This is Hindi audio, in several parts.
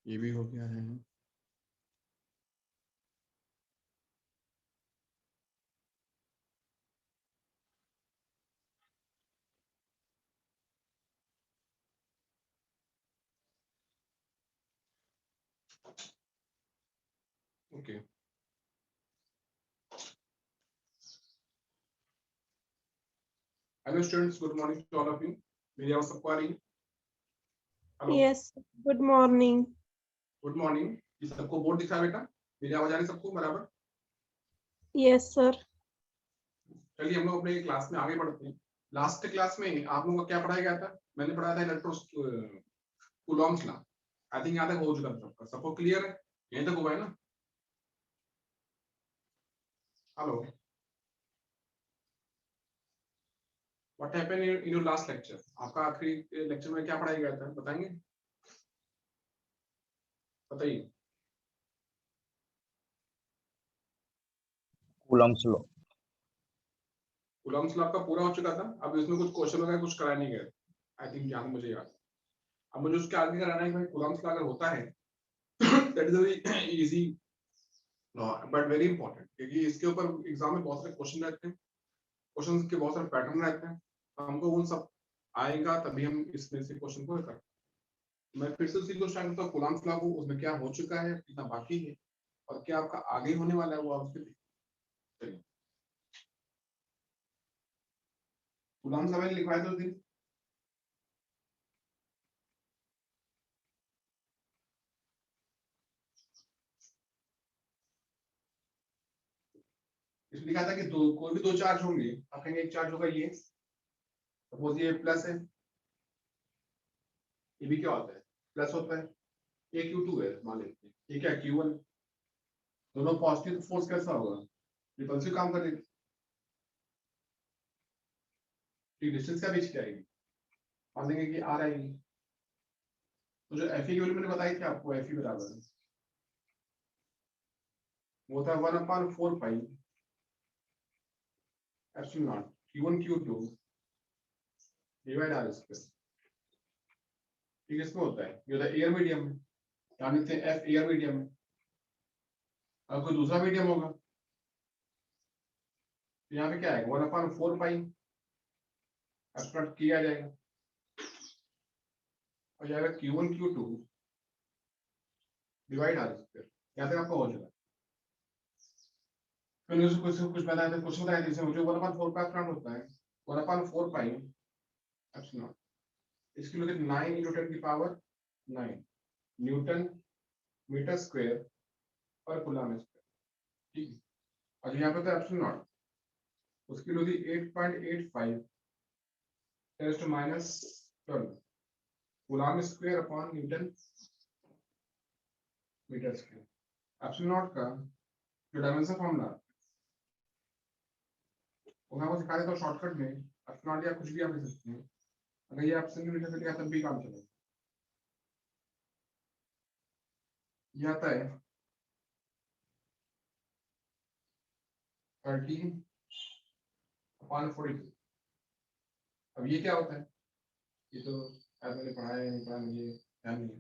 ये भी हो गया है। Okay, hello students, good morning to all of you. मेरी आवाज सबको आ रही है? Hello, Yes, good morning. Good morning. ये सबको बोर्ड दिखा बेटा? मेरी आवाज आ रही है सबको बराबर? Yes, sir. चलिए हम लोग अपने क्लास में आगे बढ़ते हैं। लास्ट क्लास में आप लोगों को क्या पढ़ाया गया था? मैंने पढ़ाया था कूलॉम्स लॉ। आई थिंक यहाँ तक हो चुका था सबका। सबको क्लियर है? यहीं तक हुआ है ना? Hello, what happened in your last lecture? आपका आखिरी लेक्चर में क्या पढ़ाया गया था, बताएंगे? बताइए। Coulomb's law. कूलॉम्स लॉ आपका पूरा हो चुका था। अब इसमें कुछ क्वेश्चन वगैरह कुछ कराया नहीं गया। आई थिंक यहाँ मुझे याद है। अब मुझे उसके आगे कराना है कि भाई कूलॉम्स लॉ अगर होता है that is very easy but very important, क्योंकि इसके ऊपर एग्जाम में बहुत सारे क्वेश्चन रहते हैं, क्वेश्चन के बहुत सारे पैटर्न रहते हैं। तो हमको उन सब आएगा तभी हम इसमें से क्वेश्चन को कर। मैं फिर से उसी को स्टार्ट करता हूँ। कूलॉम्स लॉ को उसमें क्या हो चुका है, कितना बाकी है और क्या आपका आगे होने वाला है वो आप उसके देखिए। कूलॉम्स लॉ मैंने लिखवाया था उस दिन। इसमें लिखा था कि कोई भी दो चार्ज होंगे। आप कहेंगे एक चार्ज होगा ये, सपोज ये प्लस है, ये भी क्या होता है, प्लस होता है। ये Q2 है मान लेते हैं, ये क्या Q1। दोनों पॉजिटिव, फोर्स कैसा होगा, रिपल्सिव काम करेगी। डिस्टेंस का बीच क्या आएगी, मान लेंगे कि R आएगी। तो जो Fe की वैल्यू मैंने बताई थी आपको, Fe बराबर है वो था 1/4 pi epsilon Q1 Q2 divide R square. ठीक है, इसमें होता है ये होता है एयर मीडियम में, ध्यान देते हैं F एयर मीडियम में। अगर कोई दूसरा मीडियम होगा तो यहाँ पे क्या आएगा, 1/4 पाई एप्सिलॉन किया जाएगा और जाएगा Q1 Q2 divide R square. यहाँ तक आपका हो चुका है। मैंने उसको कुछ बताया था, कुछ बताया जैसे मुझे 1/4 का एप्सिलॉन होता है 1/4 पाई एप्सिलॉन। इसकी लोग 9 × 10⁹ न्यूटन मीटर स्क्वायर पर कूलम स्क्वायर। ठीक है, और यहाँ पे तो एप्सिलॉन नॉट, उसकी लोग 8.85 10⁻12 coulomb square upon newton metre square. Epsilon naught का जो डायमेंशन फॉर्मूला वो मैं आपको सिखा देता हूँ शॉर्टकट में। एप्सिलॉन नॉट या कुछ भी आप लिख सकते हैं, अगर ये आप सेंटीमीटर से लिया तब भी काम चलेगा। ये आता है 13/42। अब ये क्या होता है, ये तो शायद मैंने पढ़ा है नहीं पढ़ा मुझे ध्यान नहीं है।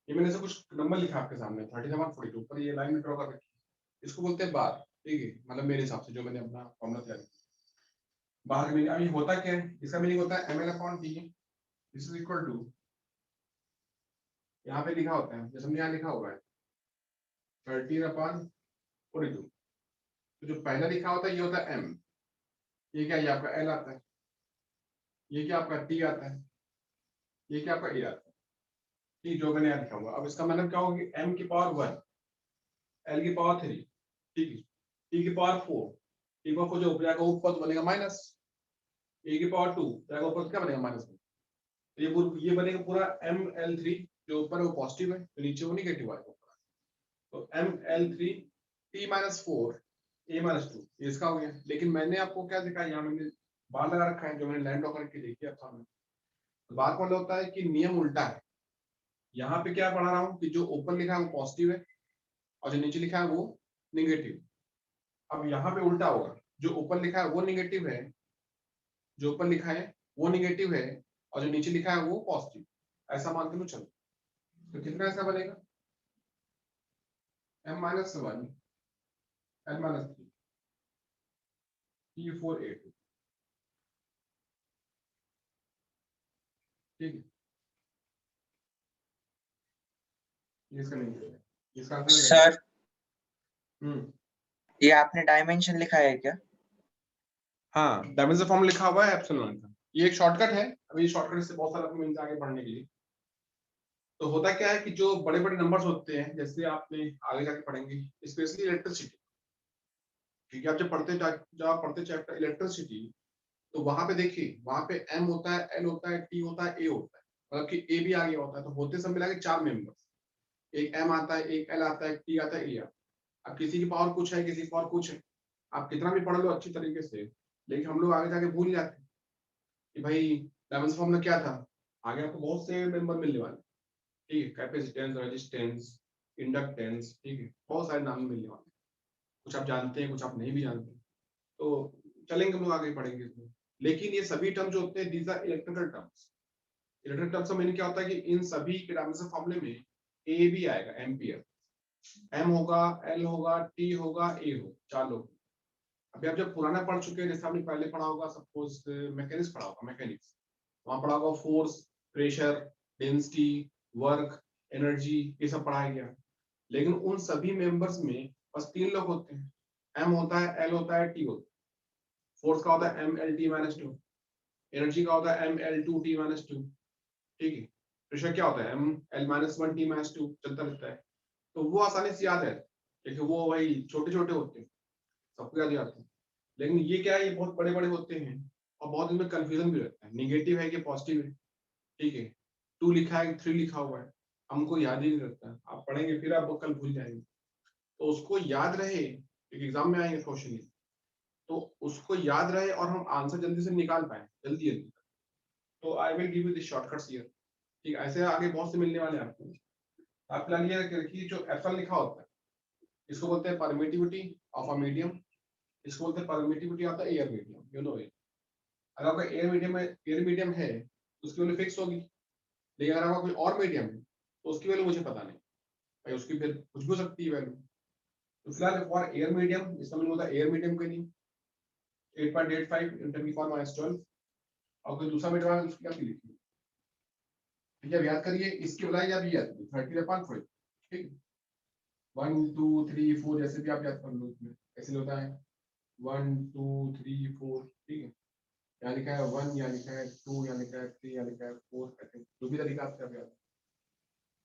ये मैंने से कुछ नंबर लिखा आपके सामने 13/42 पर ये लाइन में ड्रॉ कर रखी है, इसको बोलते हैं बार। ठीक है, मतलब मेरे हिसाब से जो मैंने अपना फॉर्मूला तैयार किया बार में। अब ये होता क्या है, इसका मीनिंग होता है ml/t। This is equal to, यहाँ पे लिखा होता है जैसे हमने यहाँ लिखा हुआ है 13/42। तो जो पहला लिखा होता है ये होता है m, ये क्या, ये आपका l आता है, ये क्या आपका t आता है, ये क्या आपका a आता है। ठीक, जो मैंने यहाँ लिखा हुआ। अब इसका मतलब क्या होगा कि m की पावर 1, l की पावर 3, ठीक है, t की पावर 4, t की पावर 4 जो ऊपर जाएगा वो पद बनेगा माइनस, a की पावर 2 जाएगा ऊपर क्या बनेगा माइनस में। तो ये बनेगा पूरा ml3, जो ऊपर है वो पॉजिटिव है, तो नीचे वो नेगेटिव आएगा। तो ml3 t-4 a-2 इसका हो गया। लेकिन मैंने आपको क्या दिखाया, यहाँ मैंने बार लगा रखा है जो मैंने लैंड होकर के देखी आपका। तो बार का मतलब होता है कि नियम उल्टा है। यहाँ पे क्या पढ़ा रहा हूँ कि जो ऊपर लिखा है वो पॉजिटिव है और जो नीचे लिखा है वो नेगेटिव। अब यहाँ पे उल्टा होगा, जो ऊपर लिखा है वो नेगेटिव है, जो ऊपर लिखा है वो नेगेटिव है और जो नीचे लिखा है वो पॉजिटिव, ऐसा मान के चलो। तो कितना ऐसा बनेगा, m-1 l-3 T4A2, ठीक है, ये इसका नहीं है, इसका आंसर है। सर हम्म, ये आपने डायमेंशन लिखा है क्या? हाँ, डायमेंशन फॉर्म लिखा हुआ है एप्सिलॉन का, ये एक शॉर्टकट है। अभी ये शॉर्टकट से बहुत सारा आपको मिलता है आगे बढ़ने के लिए। तो होता क्या है कि जो बड़े बड़े नंबर्स होते हैं, जैसे आपने आगे जाके पढ़ेंगे स्पेशली इलेक्ट्रिसिटी, क्योंकि आप जब आप पढ़ते चैप्टर इलेक्ट्रिसिटी, तो वहां पे देखिए, वहां पे एम होता है, एल होता है, टी होता है, ए होता है, मतलब कि ए भी आ गया होता है। तो होते सब मिला के 4 मेंबर्स, एक एम आता है, एक एल आता है, एक टी आता है, ए आता है। अब किसी की पावर कुछ है, किसी की पावर कुछ है, आप कितना भी पढ़ लो अच्छी तरीके से, लेकिन हम लोग आगे जाके भूल जाते हैं कि भाई डायमेंशन फॉर्म में क्या था। आगे आपको बहुत से मेंबर मिलने वाले, ठीक है, कैपेसिटेंस, रेजिस्टेंस, इंडक्टेंस, ठीक है, बहुत सारे नाम मिलने वाले, कुछ आप जानते हैं, कुछ आप नहीं भी जानते। तो चलेंगे हम लोग आगे पढ़ेंगे इसमें। लेकिन ये सभी टर्म जो होते हैं, these are electrical terms. Electrical terms का मीनिंग क्या होता है कि इन सभी के डायमेंशन फॉर्मूले में ए भी आएगा, एम्पियर, एम होगा, एल होगा, टी होगा, ए होगा, 4 लोग। अभी आप जब पुराना पढ़ चुके हैं, जैसे आपने पहले पढ़ा होगा, सपोज मैकेनिक्स पढ़ा होगा, मैकेनिक्स, वहां पढ़ा होगा force, pressure, density, work, energy, ये सब पढ़ाया गया। लेकिन उन सभी मेंबर्स में बस 3 लोग होते हैं, एम होता है, एल होता है, टी होता है। फोर्स का होता है M L T minus 2, energy का होता है M L two T minus 2, ठीक है। प्रेशर क्या होता है, M L minus 1 T minus 2, चलता रहता है। तो वो आसानी से याद है, क्योंकि वो वही छोटे छोटे होते हैं, सबको याद आते हैं। लेकिन ये क्या है, ये बहुत बड़े बड़े होते हैं, और बहुत इनमें कंफ्यूजन भी रहता है, निगेटिव है कि पॉजिटिव है, ठीक है। 2 लिखा है, 3 लिखा हुआ है, हमको याद ही नहीं रहता। आप पढ़ेंगे फिर आप कल भूल जाएंगे। तो उसको याद रहे, क्योंकि एग्जाम में आएंगे क्वेश्चन, तो उसको याद रहे और हम आंसर जल्दी से निकाल पाए, जल्दी जल्दी। तो I will give you this shortcuts here, ठीक है। ऐसे आगे बहुत से मिलने वाले हैं आपको। आप फिलहाल ये रखिए, जो एप्सिलॉन लिखा होता है, इसको बोलते हैं परमिटिविटी ऑफ अ मीडियम, इसको बोलते हैं permittivity of the air medium, you know it. अगर आपका एयर मीडियम है तो उसकी वैल्यू फिक्स होगी, लेकिन अगर आपका कोई और मीडियम है तो उसकी वैल्यू मुझे पता नहीं भाई, उसकी फिर कुछ भी हो सकती है वैल्यू। तो फिलहाल फॉर एयर मीडियम, इसका मतलब होता है एयर मीडियम के लिए 8.85 × 10⁻12, और कोई दूसरा मीडियम है उसकी क्या लिखी, ठीक है। याद करिए, इसकी बजाय आप ये याद करिए 30/4, ठीक है। 1 2 3 4 जैसे भी आप याद कर लो, इसमें कैसे होता है 1 2 3 4, ठीक है। यहाँ लिखा है 1, यहाँ लिखा है 2, यहाँ लिखा है 3, यहाँ लिखा है 4, आई थिंक जो भी तरीका आपसे आप याद।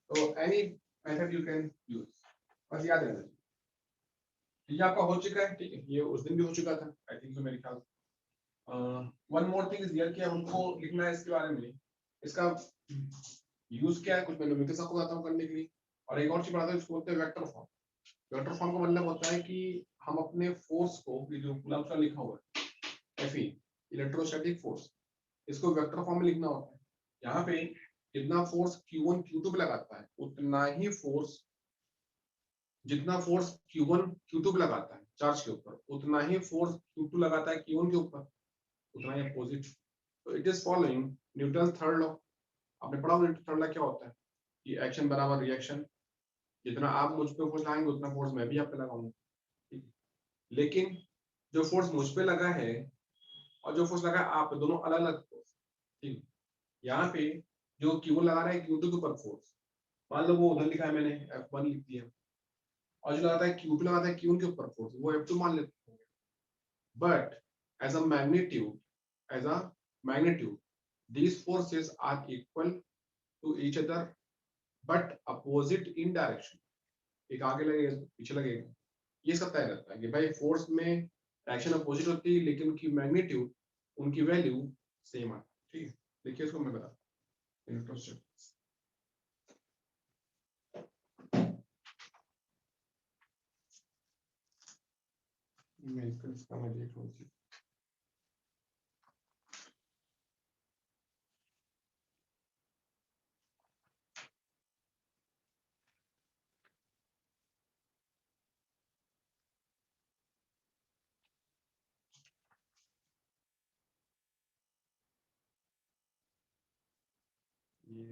तो any method you can use, बस याद रहना चाहिए। ये आपका हो चुका है, ठीक है, ये उस दिन भी हो चुका था आई थिंक, तो मेरे ख्याल। One more thing is here, कि हमको लिखना है इसके बारे में, इसका यूज क्या है, कुछ मैं न्यूमेरिकल्स आपको बताता हूँ करने के लिए। और एक और चीज बताता हूँ, इसको बोलते हैं वेक्टर फॉर्म। वेक्टर फॉर्म का मतलब होता है कि हम अपने फोर्स को, ये जो कूलम्ब का लिखा हुआ है Fe, इलेक्ट्रोस्टैटिक फोर्स, इसको वेक्टर फॉर्म में लिखना होता है। यहाँ पे जितना फोर्स Q1 Q2 पे लगाता है, उतना ही फोर्स, जितना फोर्स Q1 Q2 पे लगाता है चार्ज के ऊपर, उतना ही फोर्स Q2 लगाता है Q1 के ऊपर, उतना ही अपोजिट। तो it is following Newton third law. आपने पढ़ा न्यूटन थर्ड लॉ क्या होता है, कि एक्शन बराबर रिएक्शन, जितना आप मुझ पे फोर्स लगाएंगे उतना फोर्स मैं भी आप पे लगाऊंगा, ठीक है। लेकिन जो फोर्स मुझ पे लगा है और जो फोर्स लगा है आप पे, दोनों अलग अलग फोर्स, ठीक है। यहाँ पे जो Q1 लगा रहा है Q2 के ऊपर फोर्स, मान लो वो उधर लिखा है मैंने F1 लिख दिया, और जो लगाता है Q2 लगाता है Q1 के ऊपर फोर्स, वो F2 मान लेते हैं। But as a magnitude these forces are equal to each other but opposite in direction। एक आगे लगेगा, पीछे लगेगा, ये सब तय रहता है कि भाई फोर्स में डायरेक्शन अपोजिट होती है, लेकिन उनकी मैग्नीट्यूड, उनकी वैल्यू सेम आती है, ठीक है। देखिए इसको मैं बताता हूँ। मैं इसका मुझे थोड़ी सी ये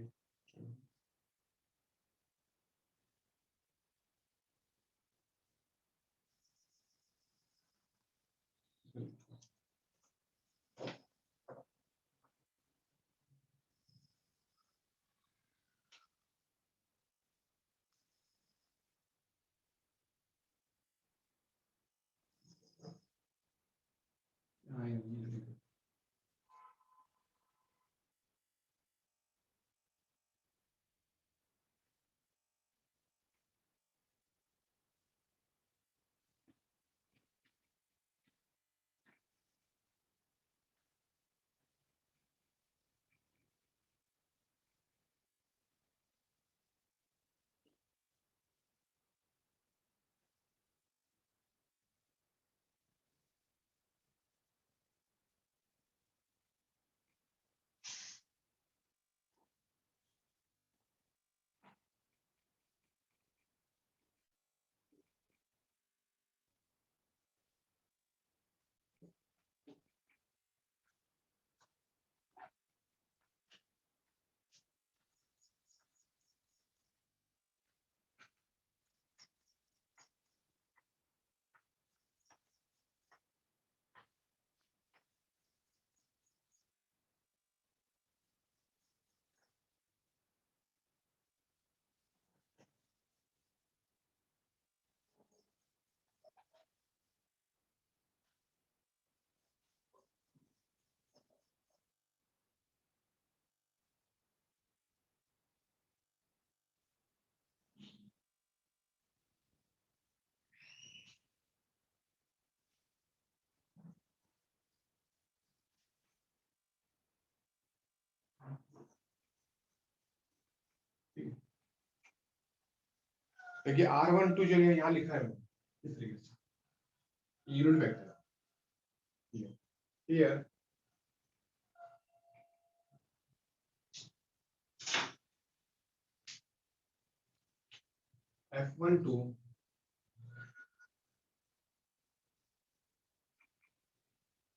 देखिए R12 जो है यहाँ लिखा है इस तरीके से unit vector here F12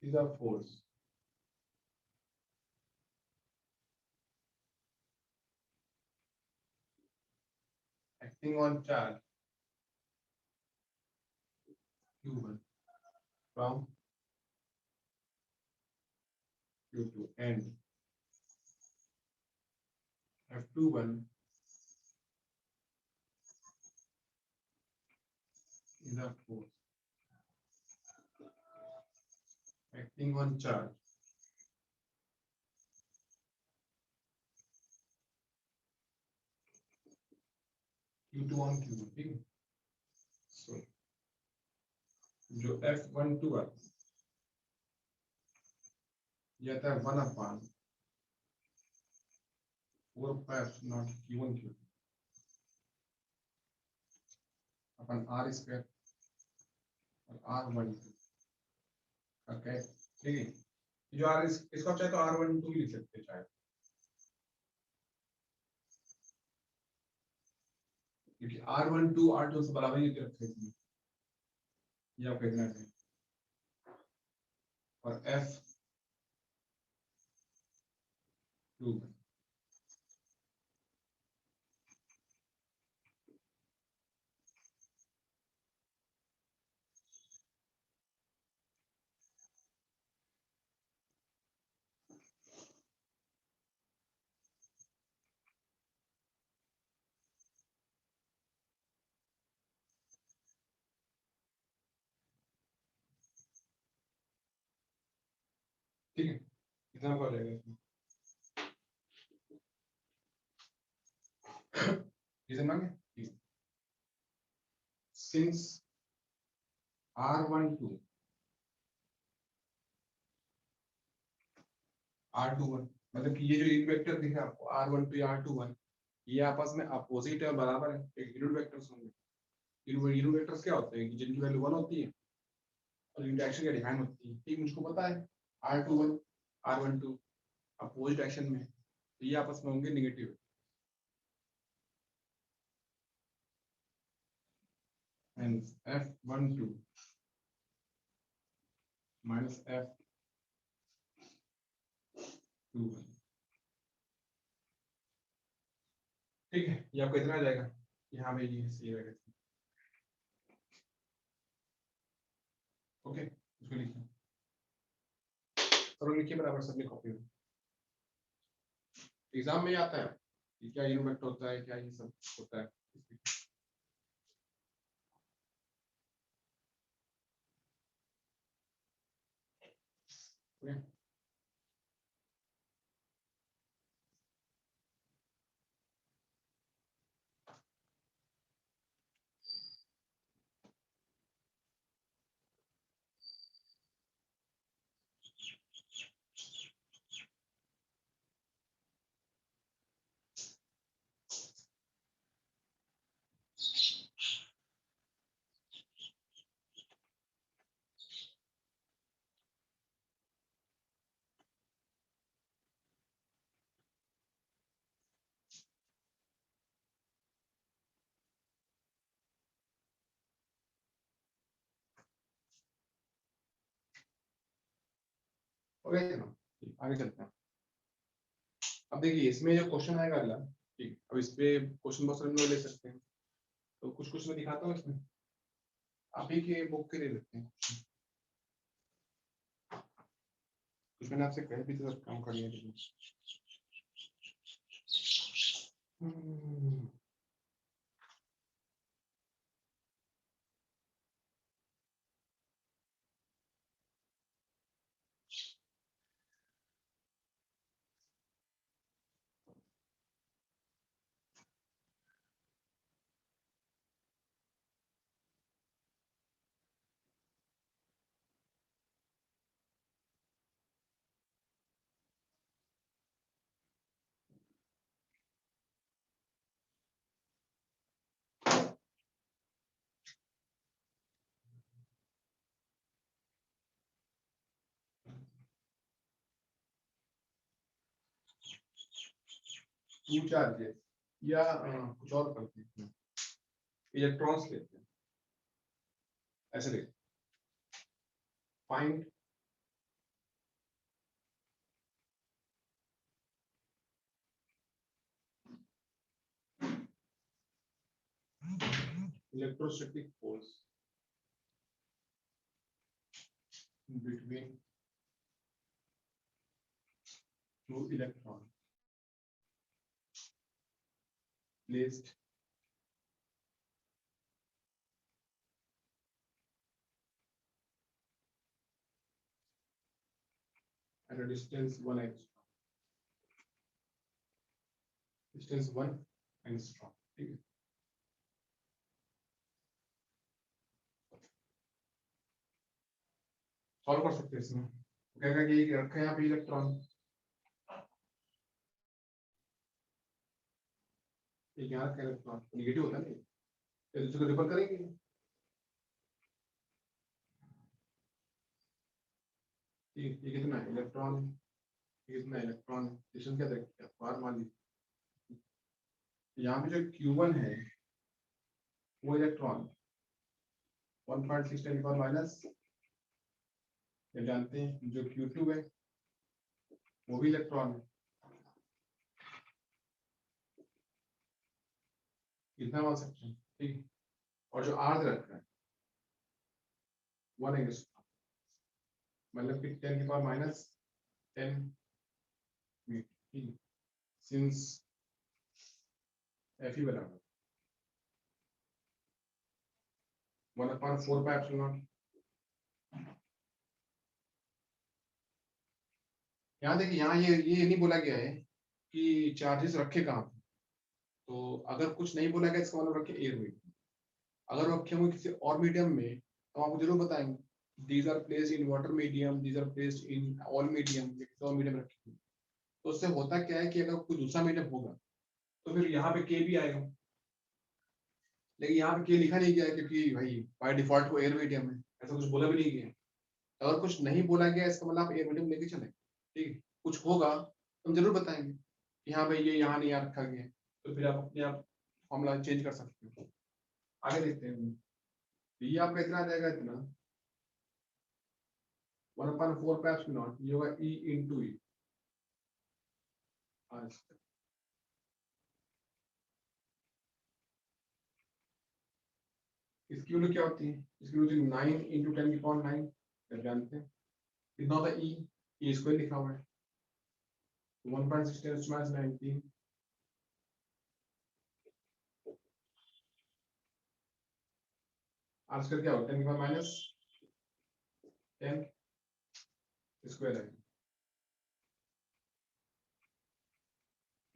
is a force acting on charge Q1 from Q2 and F21 is a force acting on charge Q2 on Q1 ठीक है so जो F12 आता है ये आता है 1/4 not Q1 Q2 upon R square और R12 ओके ठीक है जो R इसको आप चाहे तो R12 लिख सकते हैं चाहे क्योंकि R12 R2 से बराबर ही रखे इसमें ये आप कहना है और F2 ठीक है कितना हो जाएगा इसमें रीजन मांगे सिंस R12 R21 मतलब कि ये जो यूनिट वेक्टर दिख रहा है आपको R12 या R21 ये आपस में अपोजिट है बराबर है एक यूनिट वेक्टर्स होंगे यूनिट वेक्टर्स क्या होते हैं कि जिनकी वैल्यू 1 होती है और इंटरेक्शन क्या डिफाइन होती है ठीक मुझको पता है R21 R12 अपोजिट डायरेक्शन में तो ये आपस में होंगे negative and F12 minus F21 ठीक है ये आपको इतना आ जाएगा यहाँ पे ये सही रहेगा ओके इसको लिखिए और लिखिए बराबर सबने कॉपी में एग्जाम में आता है कि क्या यूनिट वेक्टर होता है क्या ये सब होता है ओके ओके आगे चलते हैं अब देखिए इसमें जो क्वेश्चन आएगा अगला ठीक अब इस पे क्वेश्चन बहुत सारे ले सकते हैं तो कुछ कुछ मैं दिखाता हूँ इसमें आप ही के बुक के ले लेते हैं कुछ मैंने आपसे कह भी तो काम कर लिया 2 चार्जेस या कुछ और करते हैं, इलेक्ट्रॉन्स लेते हैं, ऐसे लेते find electrostatic force between two electrons placed at a distance 1 angstrom. Distance 1 angstrom. ठीक है, सॉल्व कर सकते हैं इसमें। क्या क्या ये रखा है यहाँ पे इलेक्ट्रॉन, ये यहाँ रखा है इलेक्ट्रॉन, नेगेटिव होता है ना, एक दूसरे को रिपल करेंगे। ये कितना है इलेक्ट्रॉन, ये कितना इलेक्ट्रॉन, डिस्टेंस क्या देखते हैं बार मान लीजिए, यहाँ पे जो Q1 है वो इलेक्ट्रॉन 1.6 × 10⁻⁻, ये जानते हैं। जो Q2 है वो भी इलेक्ट्रॉन है, कितना मान सकते हैं, ठीक। और जो R रखा है 1 एंगस्ट्रॉम, मतलब कि 10⁻10 मीटर, सिंस Fe बराबर 1/4πε0। यहाँ देखिए, यहाँ ये नहीं बोला गया है कि चार्जेस रखे कहाँ पे, तो अगर कुछ नहीं बोला गया इसका मतलब रखे एयर में, अगर रखे होंगे किसी और मीडियम में तो आपको जरूर बताएंगे, these are placed in water medium, these are placed in all medium, किसी और मीडियम रखे हुए। तो उससे होता क्या है कि अगर कोई दूसरा मीडियम होगा तो फिर यहाँ पे के भी आएगा, लेकिन यहाँ पे के लिखा नहीं गया है क्योंकि भाई बाय डिफॉल्ट वो एयर मीडियम है, ऐसा कुछ बोला भी नहीं गया। अगर कुछ नहीं बोला गया इसका मतलब आप एयर मीडियम लेके चले, ठीक है। कुछ होगा तो हम जरूर बताएंगे कि हाँ भाई ये यहाँ नहीं रखा गया, तो फिर आप अपने आप फॉर्मूला चेंज कर सकते हो। आगे देखते हैं, ये आपका इतना आ जाएगा, इतना 1/4πε0, ये होगा E × E। इसकी वैल्यू क्या होती है, इसकी वैल्यू 9 × 10⁹ जब जानते हैं कितना होता है, E स्क्वायर लिखा हुआ है 1.6 × 10⁻19। R स्क्वायर क्या होता है 10⁻10 स्क्वायर है,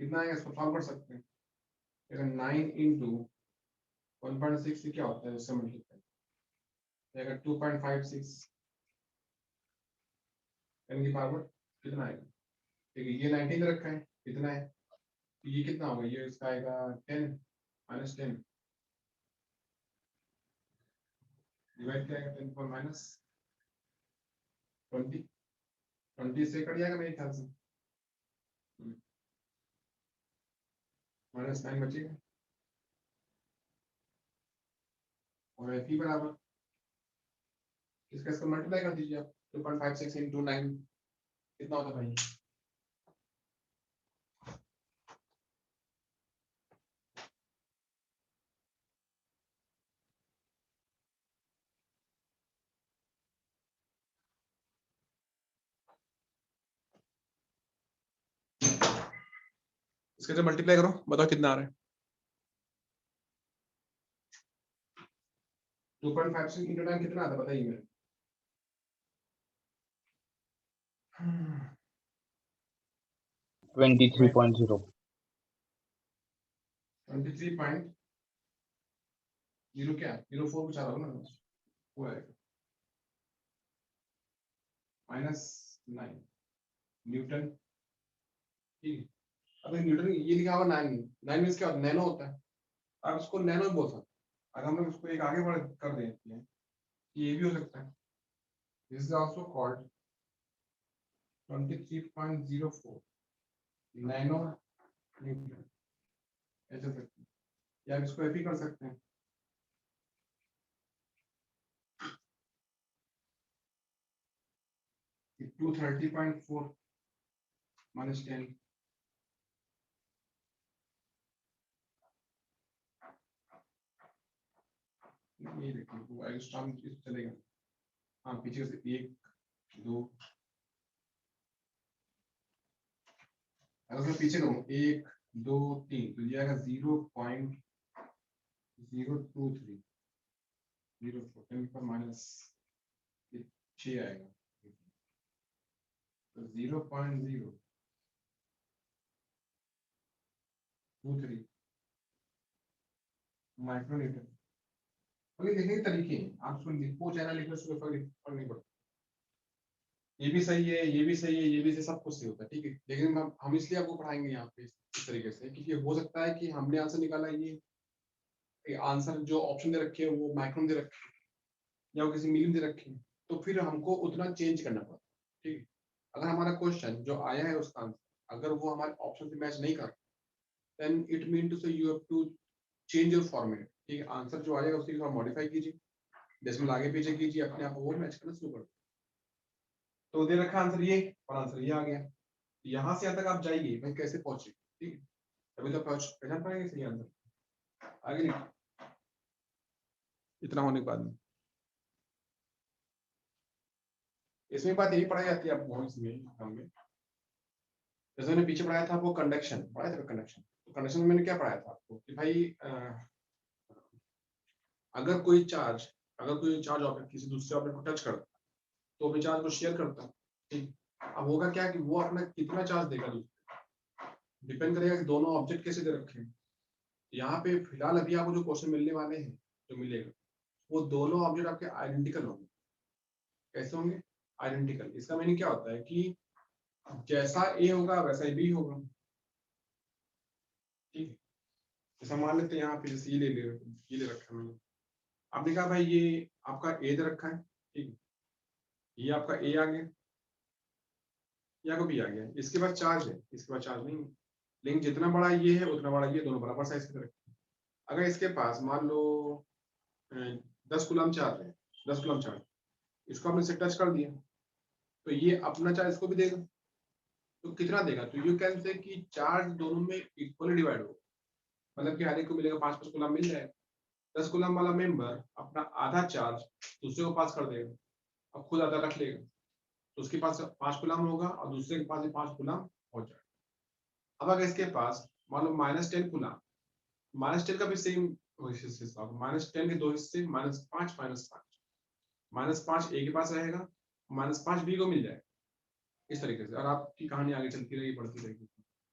कितना आएगा इसको सॉल्व कर सकते हैं। अगर 9 × 1.6 से क्या होता है, उससे मल्टीप्लाई अगर 2.56 10 की पावर कितना आएगा, ठीक है। ये 19 रखा है, कितना है, तो ये कितना होगा, ये इसका आएगा 10 - 10 डिवाइड क्या आएगा 10 - 20, 20 से कट जाएगा मेरे ख्याल से, -9 बचेगा, और Fe बराबर इसका मल्टीप्लाई कर दीजिए आप, 2.56 × 9 कितना होता है भाई, इसके से मल्टीप्लाई करो, बताओ कितना आ रहा है। 2.56 × 9 कितना आता है बताइए मेरे। 23.0 23.0 क्या 04 कुछ आ रहा होगा ना, वो है -9 न्यूटन, ठीक है। अब न्यूटन ये लिखा हुआ 9 मींस क्या होता है, नैनो होता है, आप उसको नैनो बोल सकते हैं। अगर हम लोग उसको एक आगे बढ़ कर देते हैं, ये भी हो सकता है, this is also called 23.04 nano ऐसे सकते हैं या इसको ऐसे ही कर सकते हैं। कि 230.4 minus 10 ये देखिए वो एक्स्ट्रा चलेगा। हाँ पीछे से 1 2 अगर मैं पीछे करूँ 1 2 3 तो ये आएगा 0.023 0 पर माइनस 6 आएगा तो 0.023 माइक्रोमीटर। और ये देखने के तरीके हैं, आप उसको लिखो चाहे ना लिखो उसको फर्क नहीं पड़ता। ये भी सही है, ये भी सही है, ये भी सही, सब कुछ सही होता है, ठीक है। लेकिन हम इसलिए आपको पढ़ाएंगे यहाँ पे इस तरीके से क्योंकि हो सकता है कि हमने आंसर निकाला ये आंसर जो ऑप्शन दे रखे हैं वो माइक्रोन दे रखे हैं या वो किसी मीडियम दे रखे हैं, तो फिर हमको उतना चेंज करना पड़ता है, ठीक है। अगर हमारा क्वेश्चन जो आया है उसका आंसर अगर वो हमारे ऑप्शन से मैच नहीं कर then it mean to say you have to change your format, ठीक है। आंसर जो आएगा उसी को मॉडिफाई कीजिए, डेसिमल आगे पीछे कीजिए, अपने आप वो मैच करना शुरू कर दो। तो दे रखा आंसर ये और आंसर ये आ गया। यहाँ से यहाँ तक आप जाइए भाई कैसे पहुंचे, ठीक है। अभी तो पहचान पाएंगे सही आंसर आगे नहीं। इतना होने के बाद में इसमें बात यही पढ़ाई जाती है आपको इसमें में जैसे मैंने पीछे पढ़ाया था आपको कंडक्शन पढ़ाया था कंडक्शन। तो कंडक्शन में मैंने क्या पढ़ाया था आपको कि भाई अगर कोई चार्ज ऑब्जेक्ट किसी दूसरे ऑब्जेक्ट को टच करता है तो अपने चार्ज को शेयर करता है, ठीक। अब होगा क्या कि वो अपना कितना चार्ज देगा दूसरे, डिपेंड करेगा कि दोनों ऑब्जेक्ट कैसे दे रखे हैं। यहाँ पे फिलहाल अभी आपको जो क्वेश्चन मिलने वाले हैं जो मिलेगा वो दोनों ऑब्जेक्ट आपके आइडेंटिकल होंगे। कैसे होंगे? आइडेंटिकल। इसका मीनिंग क्या होता है कि जैसा ए होगा वैसा बी होगा, ठीक है। जैसा मान लेते हैं यहाँ पे जैसे ये ले रखा है मैंने, आपने कहा भाई ये आपका ए दे रखा है, ठीक है। ये आपका ए आ गया, ये आपका बी आ गया। इसके पास चार्ज है, इसके पास चार्ज नहीं है, लेकिन जितना बड़ा ये है उतना बड़ा ये, दोनों बराबर साइज के रखे। अगर इसके पास मान लो 10 कूलम चार्ज है, 10 कूलम चार्ज, इसको आपने से टच कर दिया तो ये अपना चार्ज इसको भी देगा। तो कितना देगा? तो यू कैन से कि चार्ज दोनों में इक्वली डिवाइड हो, मतलब कि हर एक को मिलेगा 5-5 कूलम मिल जाएगा। 10 कूलम वाला मेंबर अपना आधा चार्ज दूसरे को पास कर देगा, अब खुद आधा रख लेगा, तो उसके पास 5 कूलम होगा और दूसरे के पास भी 5 कूलम हो जाएगा। अब अगर इसके पास मान लो -10 कूलम, -10 का भी सेम हिस्सा, -10 के दो हिस्से, -5 -5 ए के पास रहेगा, -5 बी को मिल जाएगा। इस तरीके से और आपकी कहानी आगे चलती रहेगी, बढ़ती रहेगी।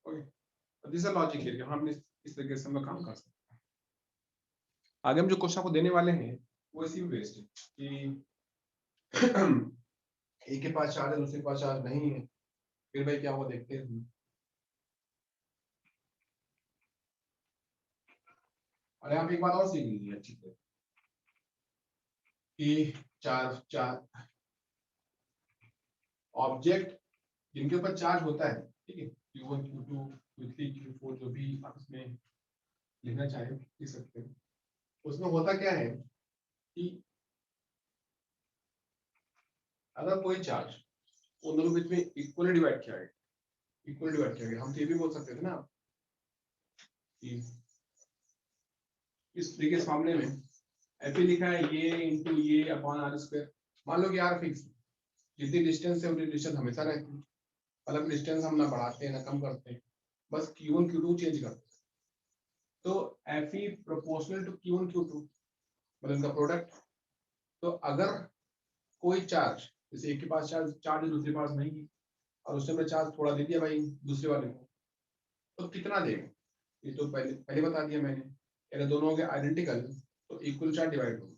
Okay, this is logic here, हम इस तरीके से हम लोग काम कर सकते हैं। आगे हम जो क्वेश्चन आपको देने वाले हैं वो इसी में बेस्ड है कि एक के पास चार्ज है दूसरे के पास चार्ज नहीं है, फिर भाई क्या हुआ देखते हैं। और यहाँ पे एक बात और सीख लीजिए अच्छी तरह कि चार ऑब्जेक्ट जिनके ऊपर चार्ज होता है, ठीक है, Q1 Q2 Q3 Q4 जो भी आप इसमें लिखना चाहें लिख सकते हैं। उसमें होता क्या है कि अगर कोई चार्ज उन दोनों बीच में इक्वली डिवाइड किया गया, हम तो ये भी बोल सकते थे ना कि इस तरीके इस मामले में एफ लिखा है ये इंटू ये अपॉन आर स्क्वायर। मान लो कि आर फिक्स, जितनी डिस्टेंस है उतनी डिस्टेंस हमेशा रहती है, मतलब डिस्टेंस हम ना बढ़ाते हैं ना कम करते हैं, बस Q1 Q2 चेंज करते हैं। तो F E proportional to Q1 Q2 मतलब इनका प्रोडक्ट। तो अगर कोई चार्ज जैसे एक के पास चार्ज दूसरे के पास नहीं है और उसने मैं चार्ज थोड़ा दे दिया भाई दूसरे वाले को, तो कितना देगा? ये तो पहले बता दिया मैंने, अगर दोनों हो गए आइडेंटिकल तो इक्वल चार्ज डिवाइड होगा।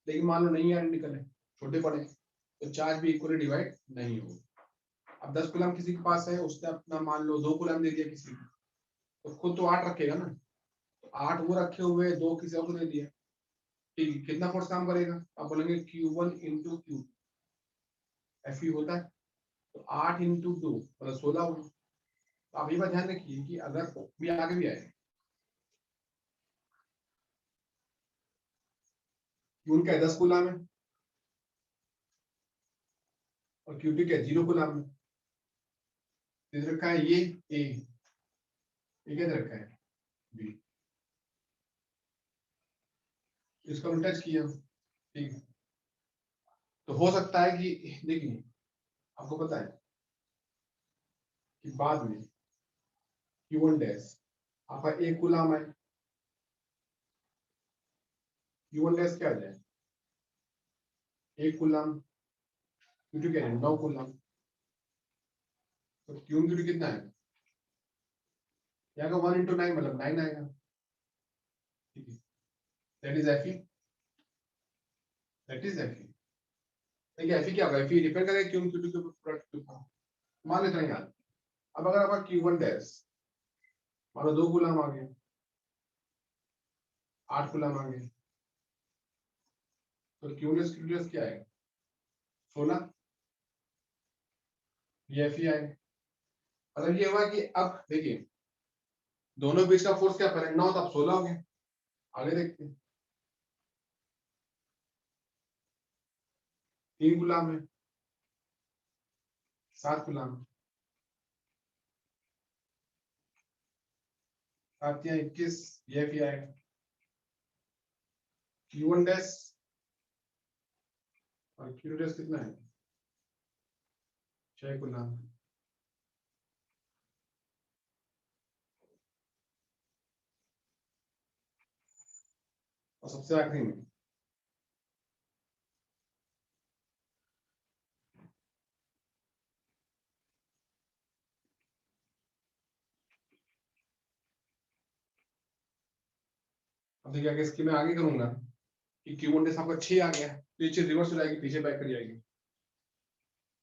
लेकिन मान लो नहीं आइडेंटिकल है, छोटे बड़े, तो चार्ज भी इक्वली डिवाइड नहीं होगा। अब 10 कूलम किसी के पास है, उसने अपना मान लो 2 कूलम दे दिया किसी को, तो खुद तो 8 रखेगा ना, तो 8 वो रखे हुए 2 किसी और को दे दिया, ठीक है। कितना फोर्स काम करेगा? आप बोलेंगे Q1 इंटू Q, एफ होता है, तो 8 इंटू 2 मतलब 16 होगा। तो आप ये बात ध्यान रखिए कि अगर भी आगे भी आए क्यू क्या है 10 कूलम है और क्यू क्या 0 कूलम है, तो इधर रखा है ये ए, ये क्या रखा है बी, इसका उल्टा किया, ठीक है। तो हो सकता है कि देखिए आपको पता है कि बाद में Q1 डैश आपका एक कूलम है, Q1 डैश क्या आ जाए एक कूलम, Q2 क्या है 9 कूलम, तो Q1 Q2 कितना है यहाँ का 1 into 9 मतलब 9 आएगा, ठीक है। That is Fe, that is Fe। देखिए Fe क्या होगा, Fe डिपेंड करेगा Q1 Q2 के प्रोडक्ट के ऊपर, मान लेते हैं यार। अब अगर आपका Q1 डैश मानो 2 कूलम आ गए, 8 कूलम आ गए, तो Q1 डैश क्या है 16, ये Fe आएगा। मतलब ये हुआ कि अब देखिए दोनों बीच का फोर्स क्या पहले 9 तो अब 16 हो गया, आगे देखते हैं 3 गुलाम है 7 गुलाम, 7 या 21, ये भी आएगा Q1 डैश और Q2 डैश कितना है 6 गुलाम। और सबसे आखिरी में अब देखिए अगर इसकी मैं आगे करूंगा कि Q1 डैश आपका 6 आ गया तो ये चीज रिवर्स हो जाएगी, पीछे बैक कर जाएगी।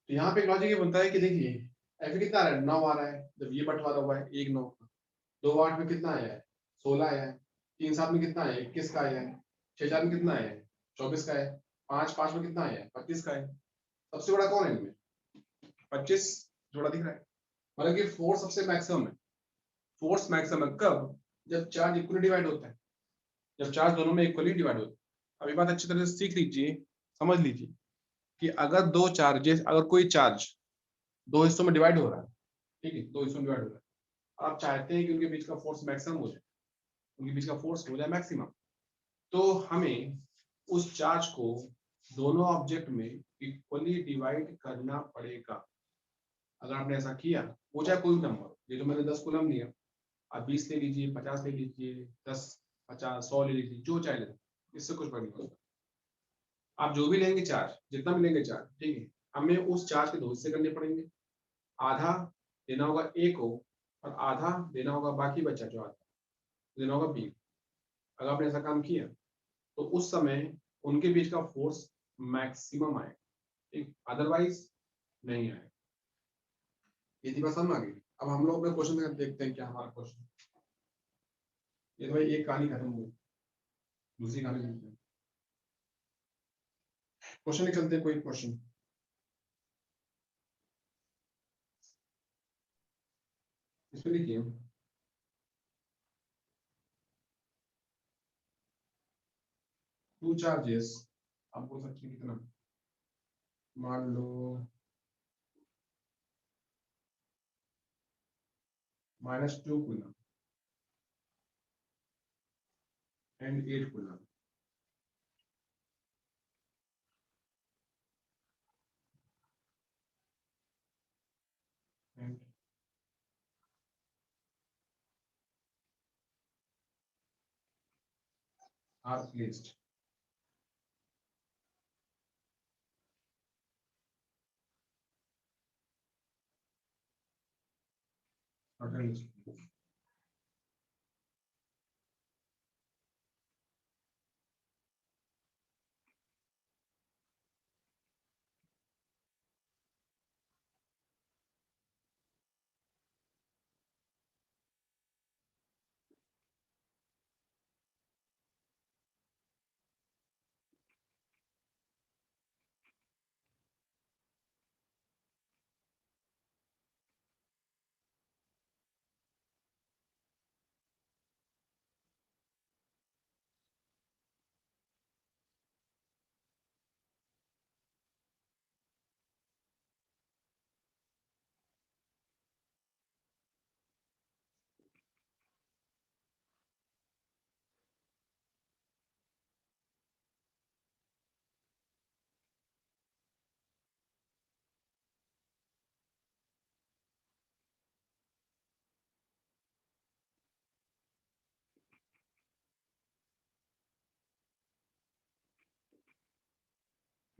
तो यहाँ पे लॉजिक ये बनता है कि देखिए F कितना आ रहा है 9 आ रहा है, जब ये बंटवारा हुआ है 1 9, 2 8 में कितना आया है 16 आया है, 3 7 में कितना है 21 का आया है, 6 4 में कितना है 24 का है, 5 5 में कितना है 25 का है। सबसे बड़ा कौन है इनमें 25 जोड़ा दिख रहा है, मतलब कि फोर्स सबसे मैक्सिमम है। फोर्स मैक्सिमम है कब, जब चार्ज इक्वली डिवाइड होता है, जब चार्ज दोनों में इक्वली डिवाइड होता है। अब ये बात अच्छी तरह से सीख लीजिए, समझ लीजिए कि अगर दो चार्जेस, अगर कोई चार्ज दो हिस्सों में डिवाइड हो रहा है, ठीक है, दो हिस्सों में डिवाइड हो रहा है, आप चाहते हैं कि उनके बीच का फोर्स मैक्सिमम हो जाए, उनके बीच का फोर्स हो जाए मैक्सिमम, तो हमें उस चार्ज को दोनों ऑब्जेक्ट में इक्वली डिवाइड करना पड़ेगा। अगर आपने ऐसा किया, वो चाहे कोई नंबर, ये तो मैंने 10 कूलम लिया, आप 20 ले लीजिए, 50 ले लीजिए, 10 50 100 ले लीजिए, जो चाहे ले, इससे कुछ फर्क नहीं पड़ता। आप जो भी लेंगे चार्ज, जितना भी लेंगे चार्ज, ठीक है, हमें उस चार्ज के दो हिस्से करने पड़ेंगे, आधा देना होगा ए को और आधा देना होगा बाकी बचा जो आधा देना होगा बी। अगर आपने ऐसा काम किया तो उस समय उनके बीच का फोर्स मैक्सिमम आएगा, ठीक, अदरवाइज नहीं आएगा। ये थी बात समझ आ गई। अब हम लोग अपने क्वेश्चन देखते हैं क्या हमारा क्वेश्चन। ये तो भाई एक कहानी खत्म हुई, दूसरी कहानी सुनते हैं, क्वेश्चन निकलते हैं, कोई क्वेश्चन इसमें लिखिए। टू चार्जेस, आप बोल सकते हैं कितना, मान लो -2 coulomb and 8 coulomb, and are placed certain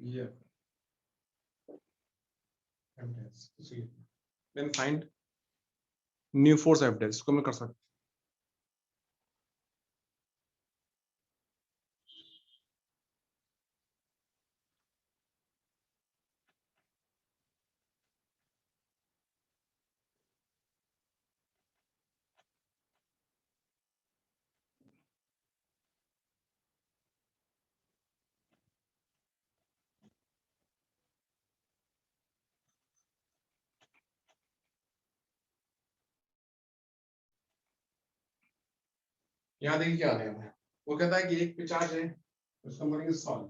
ये f dash then find new force f dash इसको मैं कर सकता यहाँ देखिए क्या है वो कहता है कि एक पे चार्ज है उसका करेंगे सॉल्व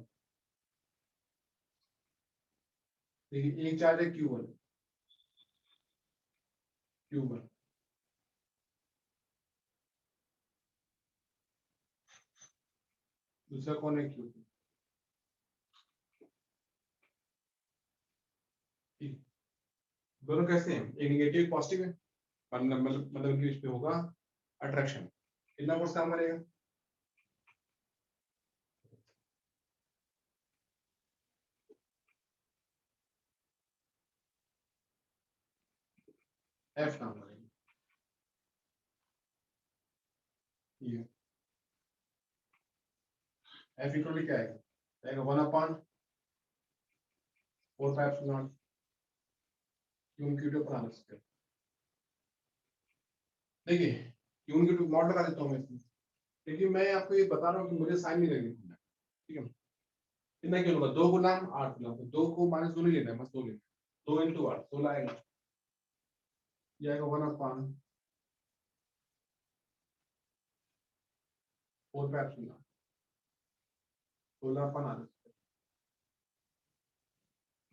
देखिए एक चार्ज है Q1 दूसरा कौन है Q2 ठीक दोनों कैसे हैं एक नेगेटिव पॉजिटिव है मतलब कि इस पे होगा अट्रैक्शन कितना फोर्स काम करेगा F काम करेगा ये F इक्वल टू क्या आएगा 1/4 Q1 Q2 पर आना सकते देखिए Q1 Q2 मॉड लगा देता हूँ मैं इसमें क्योंकि मैं आपको ये बता रहा हूँ कि मुझे साइन नहीं लगनी ठीक है कितना क्यों होगा 2 गुना 8 गुना तो 2 को माइनस 2 नहीं लेना है बस 2 लेना 2 into 8 16 आएगा ये आएगा 1/4 16 अपन आ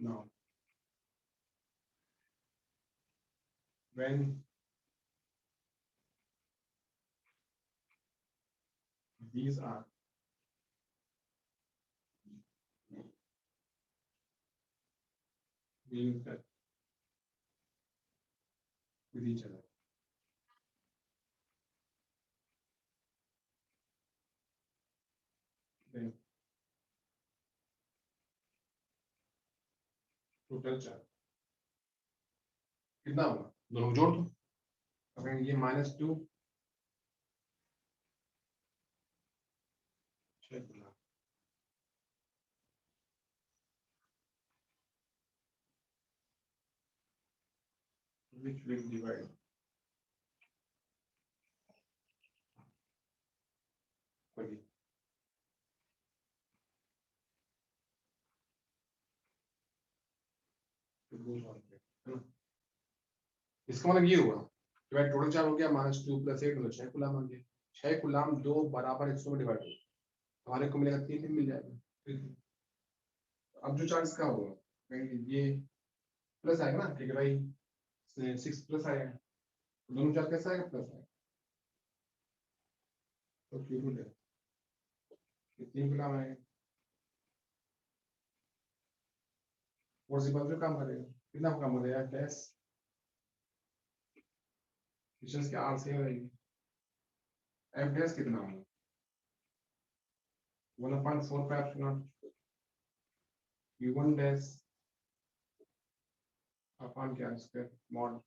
now when these are being touched with each other then total charge कितना होगा दोनों को जोड़ दो अगर ये -2 which will divide equally to both of them है ना? इसका मतलब ये हुआ कि भाई टोटल चार्ज हो गया -2 + 8 मतलब 6 कूलम आ गया 6 कूलम 2 बराबर 100 में डिवाइड हो हमारे को मिलेगा 3 मिल जाएगा ठीक है अब जो चार्ज का होगा भाई ये प्लस आएगा ना ठीक है भाई 6 प्लस आएगा दोनों चार्ज कैसा आएगा प्लस आएगा तो Q2 है 3 कूलम आएगा और सिंपल जो काम करेगा कितना काम हो जाएगा डैश डिस्टेंस के आर से रहेगी एफ डैश कितना होगा 1/4 Q1 डैश अपॉन क्या स्क्वायर मॉड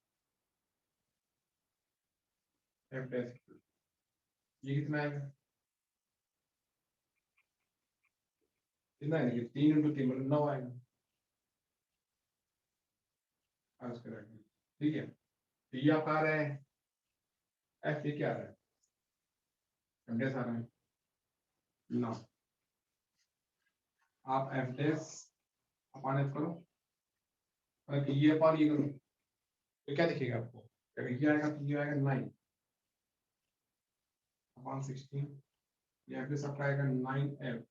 एफ डैश ये कितना आएगा कितना है 3 × 3 मतलब 9 आएगा आज करेंगे ठीक है तो ये आप आ रहे हैं एफ ये क्या आ रहा है एफ डैश आ रहा है 9 आप एफ डैश अपॉन एफ करो और ये अपॉन ये करो तो क्या दिखेगा आपको अगर ये आएगा तो ये आएगा 9 अपॉन 16 ये एफ डैश आपका आएगा 9f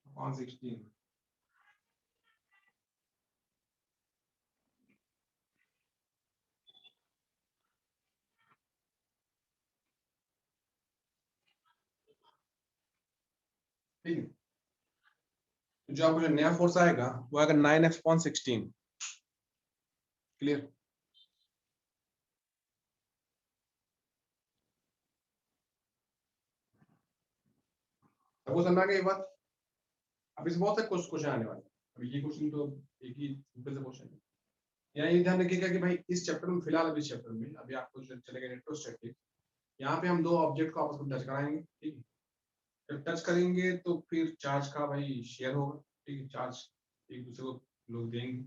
अपॉन 16 ठीक है तो जो आपको जो नया फोर्स आएगा वो आएगा 9f/16 क्लियर सबको समझ आ गई ये बात अब इस बहुत से क्वेश्चन आने वाले हैं। अभी ये क्वेश्चन तो एक ही सिंपल से क्वेश्चन है। यहाँ ये ध्यान रखिएगा कि भाई इस चैप्टर में फिलहाल अभी चैप्टर में अभी आपको चलेगा इलेक्ट्रोस्टैटिक, यहाँ पे हम दो ऑब्जेक्ट को आपस में टच कराएंगे, ठीक है। जब टच करेंगे तो फिर चार्ज का भाई शेयर होगा, ठीक है, चार्ज एक दूसरे को लोग देंगे।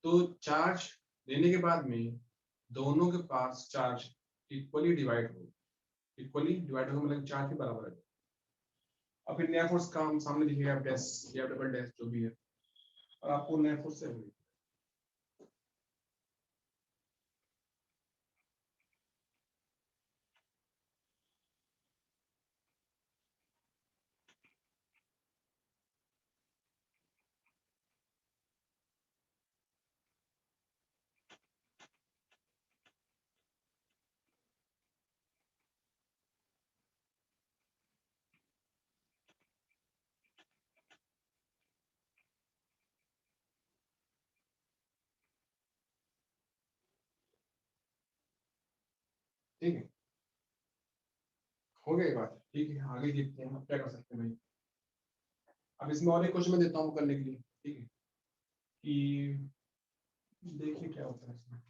तो चार्ज देने के बाद में दोनों के पास चार्ज इक्वली डिवाइड होगा, इक्वली डिवाइड होगा मतलब चार्ज के बराबर है। और फिर नया फोर्स का हम सामने दिखेगा डैश या डबल डैश जो भी है, और आपको नया फोर्स से होगी। ठीक है, हो गई बात, ठीक है। आगे देखते हैं आप क्या कर सकते हैं भाई। अब इसमें और एक क्वेश्चन मैं देता हूँ करने के लिए, ठीक है, कि देखिए क्या होता है इसमें।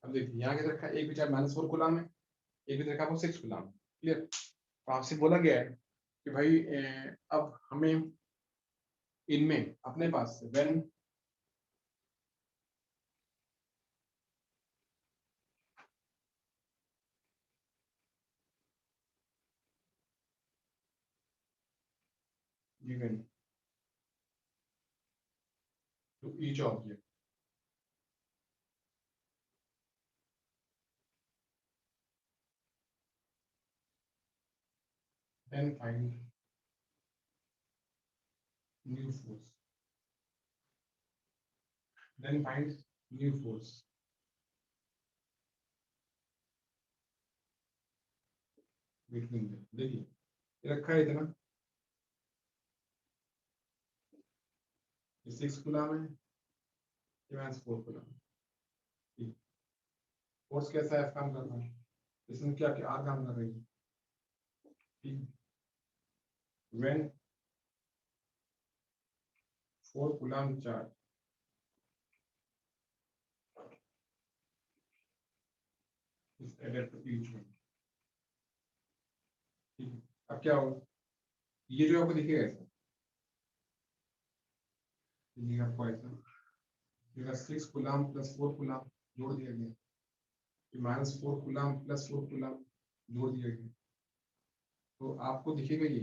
अब देखिए यहाँ की तरफ एक विचार -4 कूलम है, एक की तरफ आपको 6 कूलम, क्लियर। तो आपसे बोला गया है कि भाई अब हमें इनमें अपने पास when given to each object then find new force, then find new force between them। देखिए ये रखा है इतना, ये 6 कूलम है, ये -4 कूलम। फोर्स कैसा है, काम कर रहा है, इसमें क्या क्या आर काम कर रही है, ठीक। When 4 coulomb charge is added to each one, ठीक है। अब क्या होगा, ये जो आपको दिखेगा ऐसा, ये आपको ऐसा 6 कूलम प्लस 4 कूलम जोड़ दिया गया, -4 कूलम प्लस 4 कूलम जोड़ दिया गया, तो आपको दिखेगा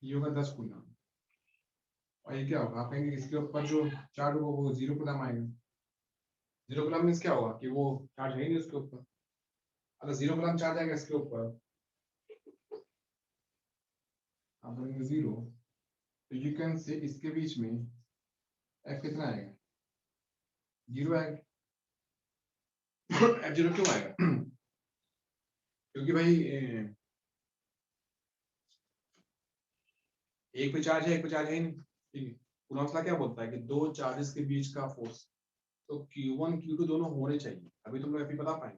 ये होगा 10 कूलम। और ये क्या होगा, आप कहेंगे इसके ऊपर जो चार्ज होगा वो 0 कूलम आएगा। 0 कूलम मीन्स क्या होगा कि वो चार्ज है ही नहीं उसके ऊपर। अगर 0 कूलम चार्ज आएगा इसके ऊपर, आप करेंगे 0, तो यू कैन से इसके बीच में एफ कितना आएगा, 0 आएगा। F0 क्यों आएगा, क्योंकि भाई एक पे चार्ज है, एक पे चार्ज है ही नहीं, ठीक है। कूलम्ब्स लॉ क्या बोलता है कि दो चार्जेस के बीच का फोर्स, तो Q1 Q2 दोनों होने चाहिए, अभी तुम लोग Fe बता पाएंगे।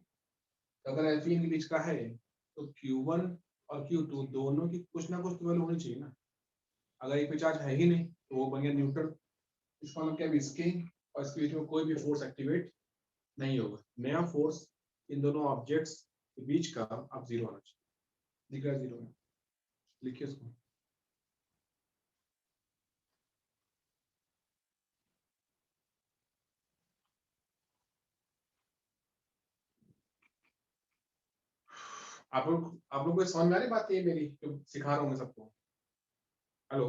तो अगर Fe इनके बीच का है तो Q1 और Q2 दोनों की कुछ ना कुछ तो वैल्यू होनी चाहिए ना। अगर एक पे चार्ज है ही नहीं तो वो बन गया न्यूट्रल, इसका मतलब क्या है, इसके और इसके बीच में कोई भी फोर्स एक्टिवेट नहीं होगा। नया फोर्स इन दोनों ऑब्जेक्ट्स तो बीच का अब 0 आना चाहिए। दिख रहा है 0 में, लिखिए उसको। आप लोग को समझ में आ रही बात ये मेरी जो सिखा रहा हूँ मैं सबको? हेलो,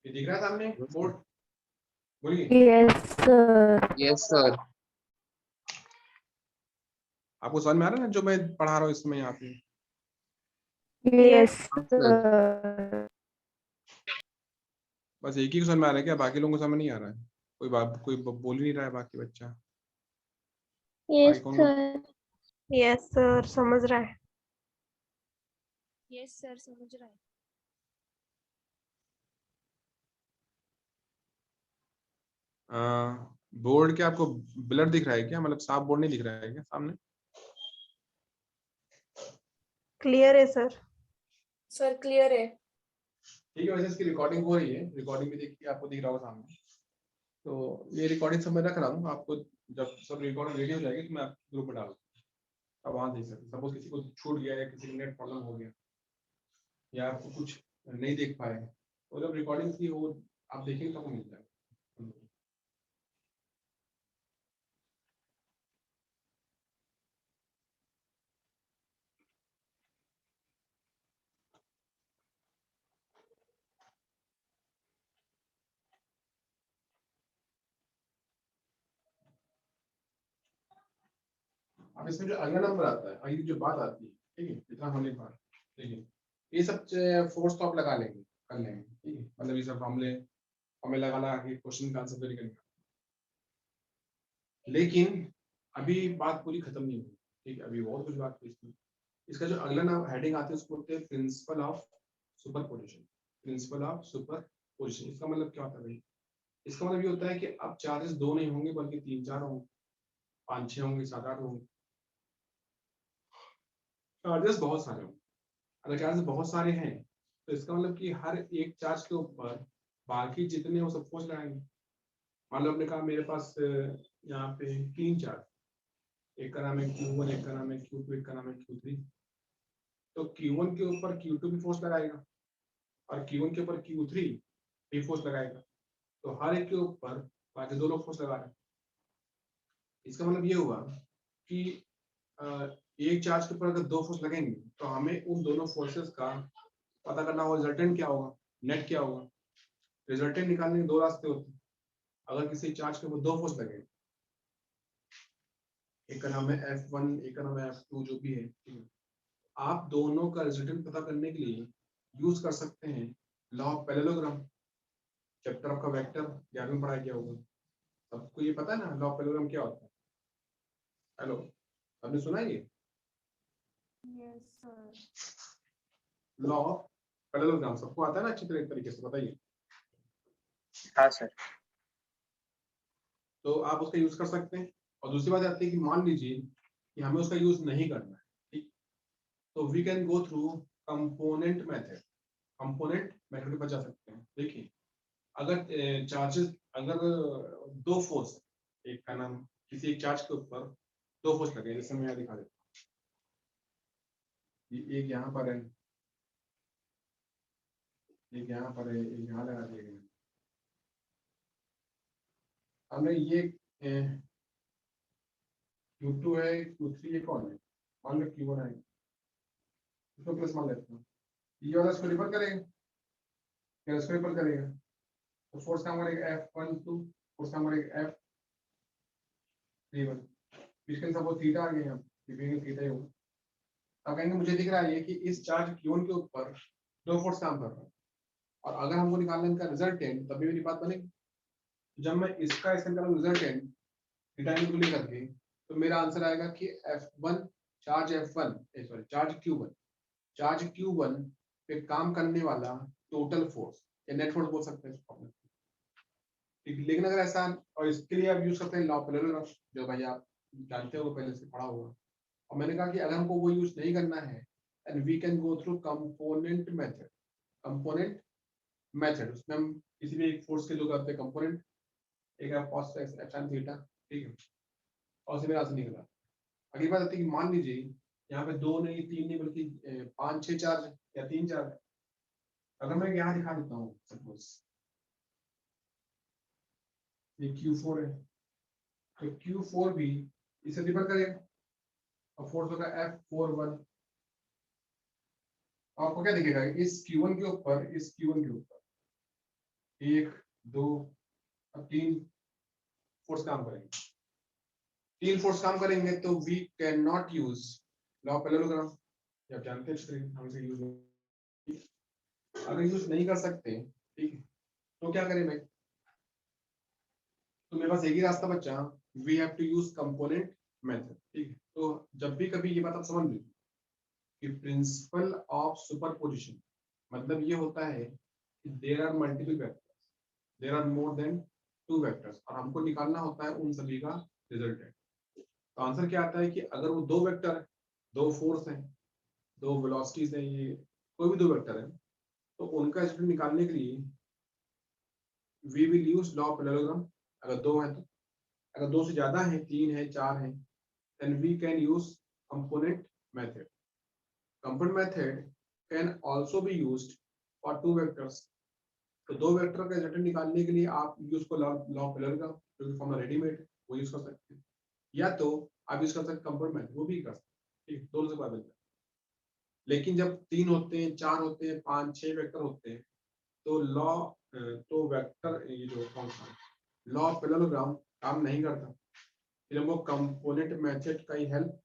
ये दिख रहा है सामने बोर्ड? बोलिए। Yes, sir. Yes, sir. आपको समझ में आ रहा है ना जो मैं पढ़ा रहा हूँ इसमें यहाँ पे? Yes, Sir. sir. बस एक ही को समझ में आ रहा है क्या? बाकी लोगों को समझ नहीं आ रहा है? कोई बोल ही नहीं रहा है बाकी बच्चा? यस कौन सर। यस सर, समझ रहा है। यस सर, समझ रहा है। बोर्ड के आपको ब्लर दिख रहा है क्या? मतलब साफ बोर्ड नहीं दिख रहा है क्या सामने? क्लियर है सर। सर क्लियर है। ठीक है, वैसे इसकी रिकॉर्डिंग हो रही है, रिकॉर्डिंग भी देखिए, आपको दिख रहा होगा सामने। तो ये रिकॉर्डिंग सब मैं रख रहा हूँ, आपको जब सब रिकॉर्डिंग रेडी हो जाएगी तो मैं आपके ग्रुप में डाल दूँगा, अब वहाँ देख सकते। सपोज किसी को छूट गया या किसी को नेट प्रॉब्लम हो गया या आपको कुछ नहीं देख पाए, तो जब रिकॉर्डिंग की हो आप देखेंगे तो आपको मिल जाएगा। अब इसमें जो अगला नंबर आता है, अगली जो बात आती है, ठीक है, इतना होने के बाद देखिए ये सब फोर्स तो आप लगा लेंगे, कर लेंगे, ठीक है, मतलब ये सब फॉर्मूले हमें लगा के क्वेश्चन का आंसर करेंगे। लेकिन अभी बात पूरी खत्म नहीं हुई, ठीक है, अभी और कुछ बात है इसमें। इसका जो अगला नाम हेडिंग आती है उसको बोलते हैं principle of superposition. Principle of superposition इसका मतलब क्या होता है भाई? इसका मतलब ये होता है कि अब चार्जेस दो नहीं होंगे बल्कि 3-4 होंगे, 5-6 होंगे, 7-8 होंगे। चार्जेस बहुत सारे होंगे। अगर चार्जेस बहुत सारे हैं तो इसका मतलब कि हर एक चार्ज के ऊपर बाकी जितने वो सब फोर्स लगाएंगे। मान लो आपने कहा मेरे पास यहाँ पे 3 चार्ज, एक का नाम है Q1, एक का नाम है Q2, एक का नाम है Q3। तो Q1 के ऊपर Q2 भी फोर्स लगाएगा और Q1 के ऊपर Q3 भी फोर्स लगाएगा, तो हर एक के ऊपर बाकी दो लोग फोर्स लगा रहे हैं। इसका मतलब ये हुआ कि एक चार्ज के ऊपर अगर दो फोर्स लगेंगे तो हमें उन दोनों फोर्सेस का पता करना होगा, रिजल्टेंट क्या होगा, नेट क्या होगा। रिजल्टेंट निकालने के दो रास्ते होते हैं। अगर किसी चार्ज के ऊपर दो फोर्स लगे, एक का नाम है F1, एक का नाम है F2, जो भी है, ठीक है, आप दोनों का रिजल्टेंट पता करने के लिए यूज कर सकते हैं लॉ ऑफ पैरेललोग्राम। चैप्टर आपका वेक्टर 11 में पढ़ाया गया होगा, सबको ये पता है ना लॉ ऑफ पैरेललोग्राम क्या होता है? हेलो, आपने सुना है ये Yes, sir. Law of parallelogram? सबको आता है ना अच्छी तरीके से? बताइए। हाँ सर। तो आप उसका यूज कर सकते हैं। और दूसरी बात आती है कि मान लीजिए कि हमें उसका यूज नहीं करना है, ठीक, तो we can go through component method. Component method पे बचा सकते हैं। देखिए, अगर चार्जेस, अगर दो फोर्स, एक का नाम किसी एक चार्ज के ऊपर दो फोर्स लगे, जैसे मैं यहाँ दिखा देता हूँ, एक यहाँ पर है, एक यहाँ पर है, एक यहाँ लगा दिया गया। हमने ये Q2 है, Q3 ये कौन है? मान लो Q1 है, इसको प्लस मान लेते हैं, ये वाला इसको रिपर करेगा, फिर इसको रिपर करेगा, तो फोर्स काम करेगा F12, फोर्स काम करेगा F31। इसके सपोज थीटा आ गया, यहाँ थीटा ही होगा। अब कहेंगे मुझे दिख रहा है ये कि इस चार्ज Q1 के ऊपर दो फोर्स काम कर रहा है, और अगर हमको निकालना है इनका रिजल्टेंट, तभी मेरी बात बनेगी। जब मैं इसका निकालूं रिजल्टेंट थीटा इंटू करके, तो मेरा आंसर आएगा कि F1 charge F1 sorry charge Q1 पे काम करने वाला टोटल फोर्स या नेट फोर्स बोल सकते हैं इसको, ठीक। लेकिन अगर ऐसा, और इसके लिए आप यूज करते हैं लॉ ऑफ पैरेललोग्राम, जो भाई आप जानते हो पहले से पढ़ा होगा। और मैंने कहा कि अगर हमको वो यूज नहीं करना है, and we can go through component method. Component method, उसमें हम किसी भी एक फोर्स के जो करते हैं कंपोनेंट, एक है cos x sin थीटा, ठीक है, और उससे मेरा आंसर निकला। अगली बात आती है कि मान लीजिए यहाँ पे 2 नहीं 3 नहीं बल्कि 5 6 चार्ज या 3 चार्ज। अगर मैं यहाँ दिखा देता हूँ सपोज ये Q4 है, तो Q4 भी इसे रिपल करेगा और फोर्स होगा F41। आपको क्या दिखेगा इस Q1 के ऊपर, इस Q1 के ऊपर 1 2 अब 3 फोर्स काम करेंगे। 3 फोर्स काम करेंगे तो we can not use law parallelogram. आप जानते हैं हम इसे यूज अगर यूज नहीं कर सकते, ठीक है, तो क्या करें भाई? तो मेरे पास एक ही रास्ता बचा, we have to use component method. ठीक है, तो जब भी कभी ये बात आप समझ लीजिए कि प्रिंसिपल ऑफ सुपरपोजिशन मतलब ये होता है कि there are multiple vectors, there are more than 2 vectors और हमको निकालना होता है उन सभी का रिजल्टेंट। तो आंसर क्या आता है कि अगर वो 2 वेक्टर, 2 फोर्स हैं, 2 वेलोसिटीज हैं, ये कोई भी 2 वेक्टर है, तो उनका रिजल्ट निकालने के लिए we will use law of parallelogram. अगर 2 है तो, अगर 2 से ज्यादा है, 3 है, 4 है, then we can use component method. Component method can also be used for 2 vectors. तो 2 वेक्टर का रिजल्ट निकालने के लिए आप यूज को लॉ पैरेललोग्राम जो कि फॉर्मूला रेडीमेड वो यूज कर सकते हैं, या तो आप यूज कर सकते हैं कंपोनेंट मेथड, वो भी कर सकते हैं। ठीक, दोनों से पता चलता है। लेकिन जब 3 होते हैं, 4 होते हैं, 5 6 वेक्टर होते हैं, तो तो वेक्टर ये जो कौन सा लॉ पैरेललोग्राम काम नहीं करता, फिर हमको कंपोनेंट मेथड का ही हेल्प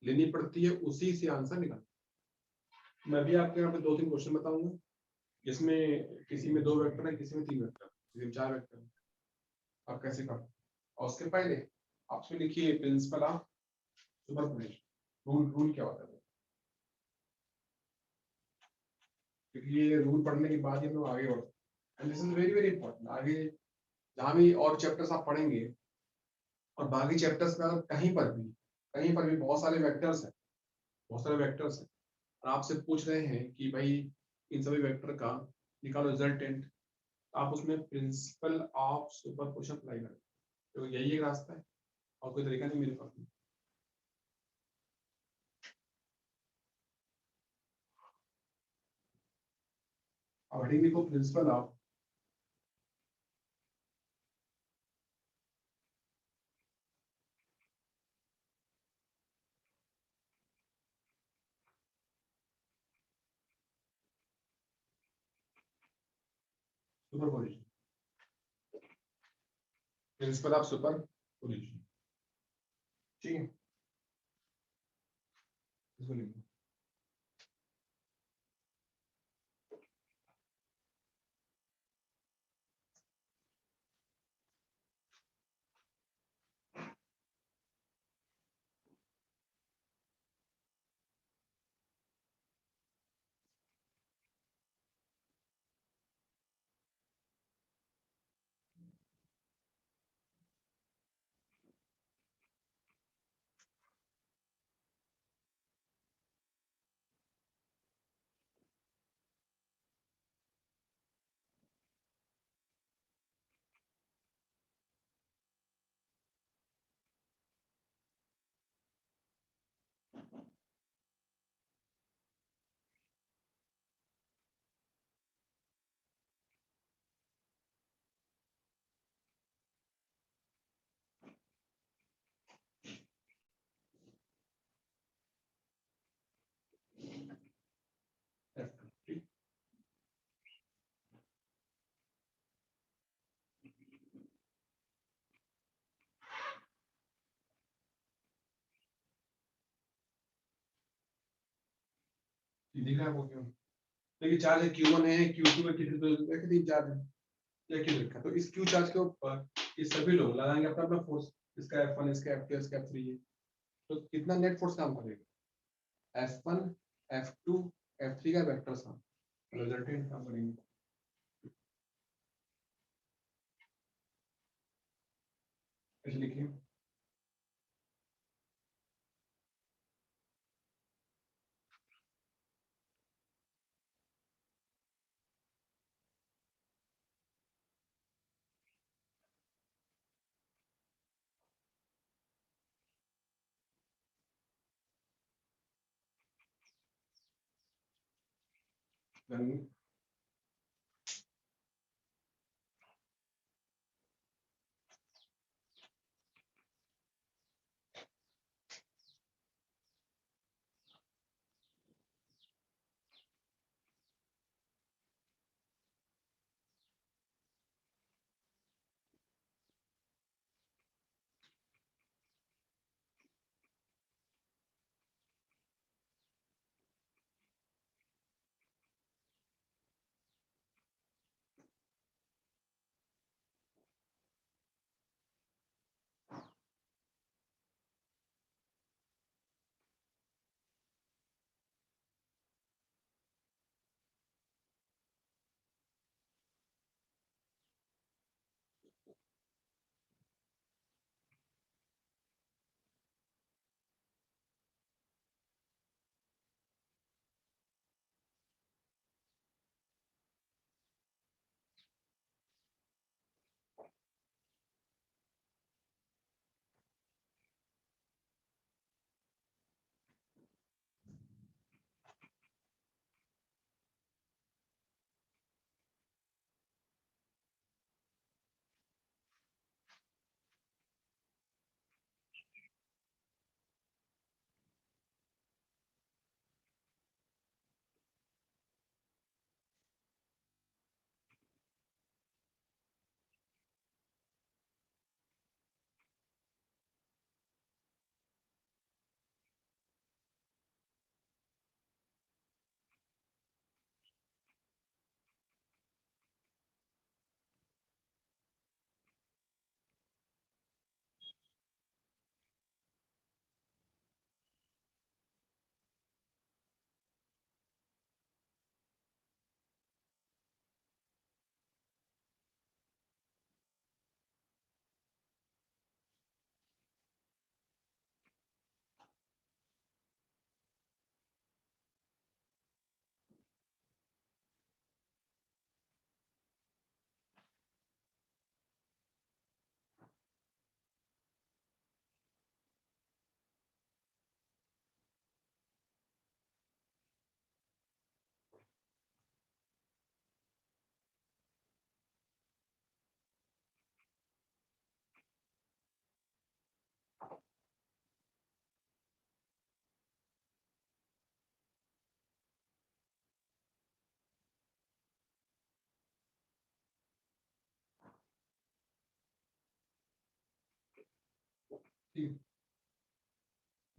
लेनी पड़ती है, उसी से आंसर निकाल। मैं भी आपके यहाँ पे 2-3 क्वेश्चन बताऊंगा जिसमें किसी में 2 वेक्टर है, किसी में 3 वेक्टर, किसी में 4 वेक्टर है, आप कैसे कर। और उसके पहले आप उसमें लिखिए प्रिंसिपल ऑफ सुपरपोजिशन। रूल क्या होता है, क्योंकि ये रूल पढ़ने के बाद ही हम लोग आगे बढ़ते हैं। And this is very very important. आगे जहाँ भी और चैप्टर्स आप पढ़ेंगे और बाकी चैप्टर्स में अगर कहीं पर भी बहुत सारे वेक्टर्स हैं, बहुत सारे वेक्टर्स हैं और आपसे पूछ रहे हैं कि भाई इन सभी वेक्टर का निकालो रिजल्टेंट, आप उसमें प्रिंसिपल ऑफ सुपरपोजिशन अप्लाई करें। तो यही एक रास्ता है और कोई तरीका नहीं मेरे पास में। अब हेडिंग लिखो principle of superposition, principle of superposition. ठीक है, इसको लिखो। F2, ठीक। ये दिख रहा है आपको क्यों? देखिए चार्ज है Q1 है, Q2 में कितने 3 चार्ज है, या क्यों लिखा? तो इस Q चार्ज के ऊपर ये सभी लोग लगाएंगे अपना अपना फोर्स, इसका F1, इसका F2, इसका F3 है, तो कितना नेट फोर्स काम करेगा? F1 F2 F3 का वेक्टर सा रिजल्टेंट काम करेंगे। ऐसे लिखिए Then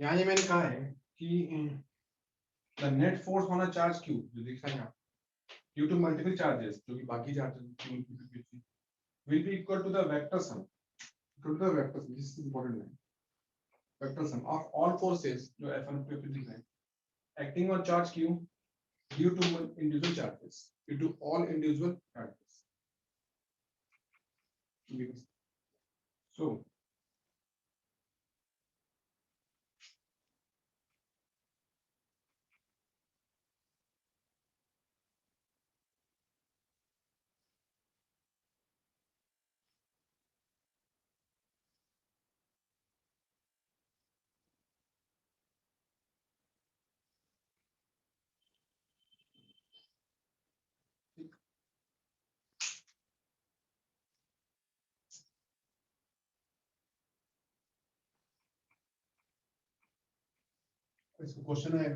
यहाँ ये मैंने कहा है कि the net force on a charge Q जो दिख रहा है यहाँ ड्यू टू मल्टीपल चार्जेस जो कि बाकी charges will be equal to the vector sum equal to the vector sum. This is important line. Vector sum of all forces जो F1 पे दिख रहे हैं acting on charge q due to individual charges due to all individual charges. So इसको क्वेश्चन है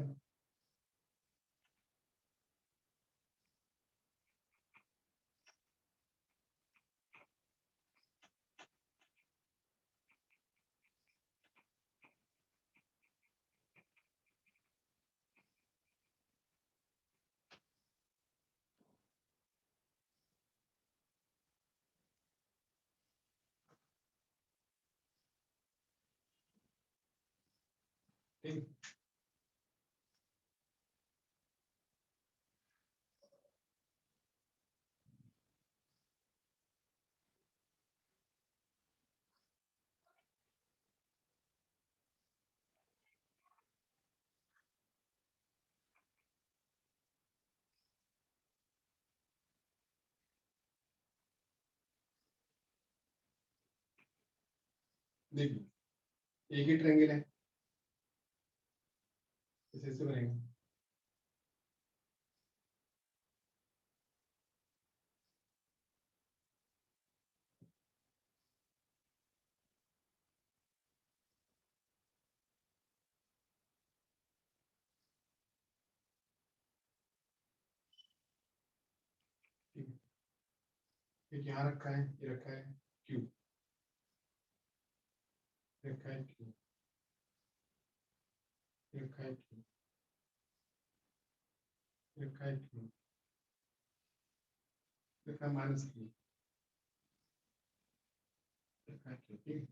ठीक देखिए एक ही ट्रायंगल है इसे ऐसे बनेगा एक यहाँ रखा है, ये रखा है Q, रखा है Q, रखा है Q, रखा है Q, रखा है -Q, रखा है Q, ठीक है।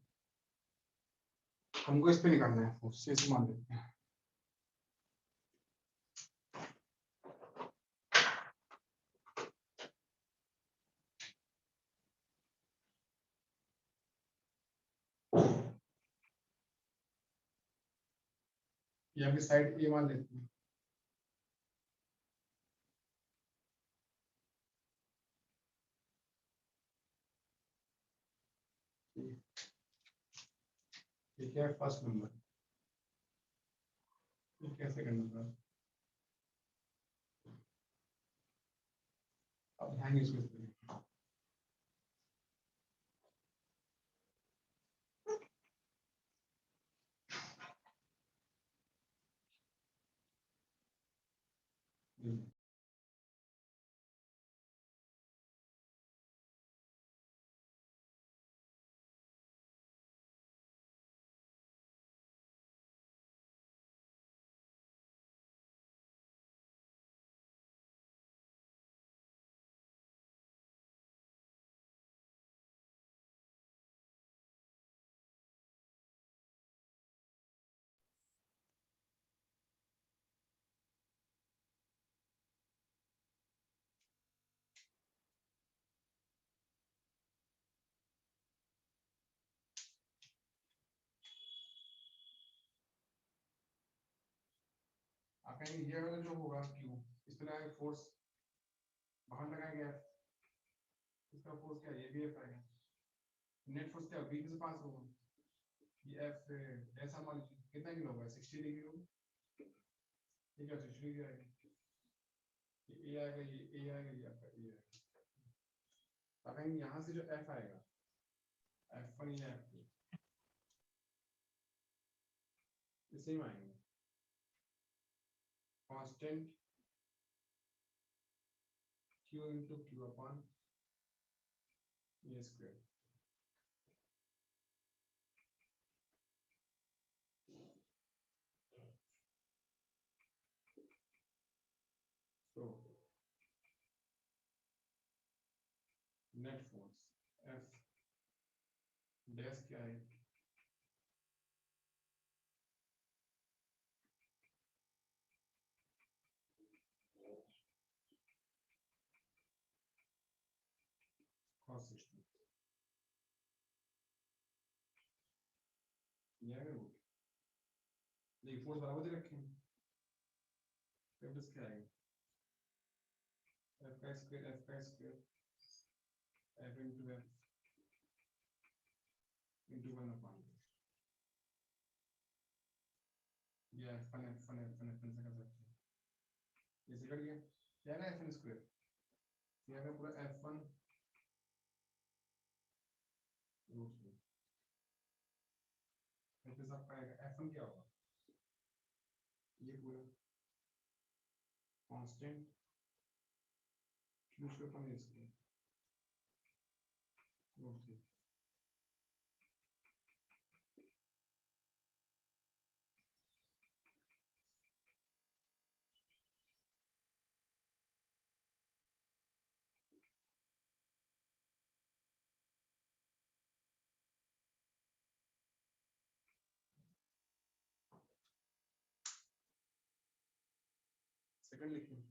हमको इस पे निकालना है, उससे इसे मान लेते हैं। यहाँ पे साइड ए मान लेते हैं। ये क्या है, फर्स्ट नंबर, ये क्या सेकंड नंबर। अब ध्यान इसमें से आप कहेंगे ये वाला जो होगा Q, इस पे लगाएंगे फोर्स, बाहर लगाएंगे F, इसका फोर्स क्या है, ये भी F आएगा। नेट फोर्स क्या B से पास होगा, ये F ऐसा मान लीजिए कितना किलो होगा, 60 डिग्री होगा, ठीक है, 60 डिग्री आएगा, ये A आएगा, ये A आएगा, ये आपका A आएगा। अब कहेंगे यहाँ से जो F आएगा, F1 या F2, ये सेम आएंगे, constant Q into Q upon A square। So net force F dash क्या है, cos 60, ये आएगा रूट, देखिए फोर्स बराबर दे रखे हैं, F डैश क्या आएगा, F का square F into F into 1 upon ये F1 से कर सकते हैं, ये से कट गया, क्या है ना F1 स्क्वायर, ये आएगा पूरा F1 रूट में, फिर आपका आएगा F1 क्या होगा, ये पूरा constant Q square upon A square root 3। Second लिखिए,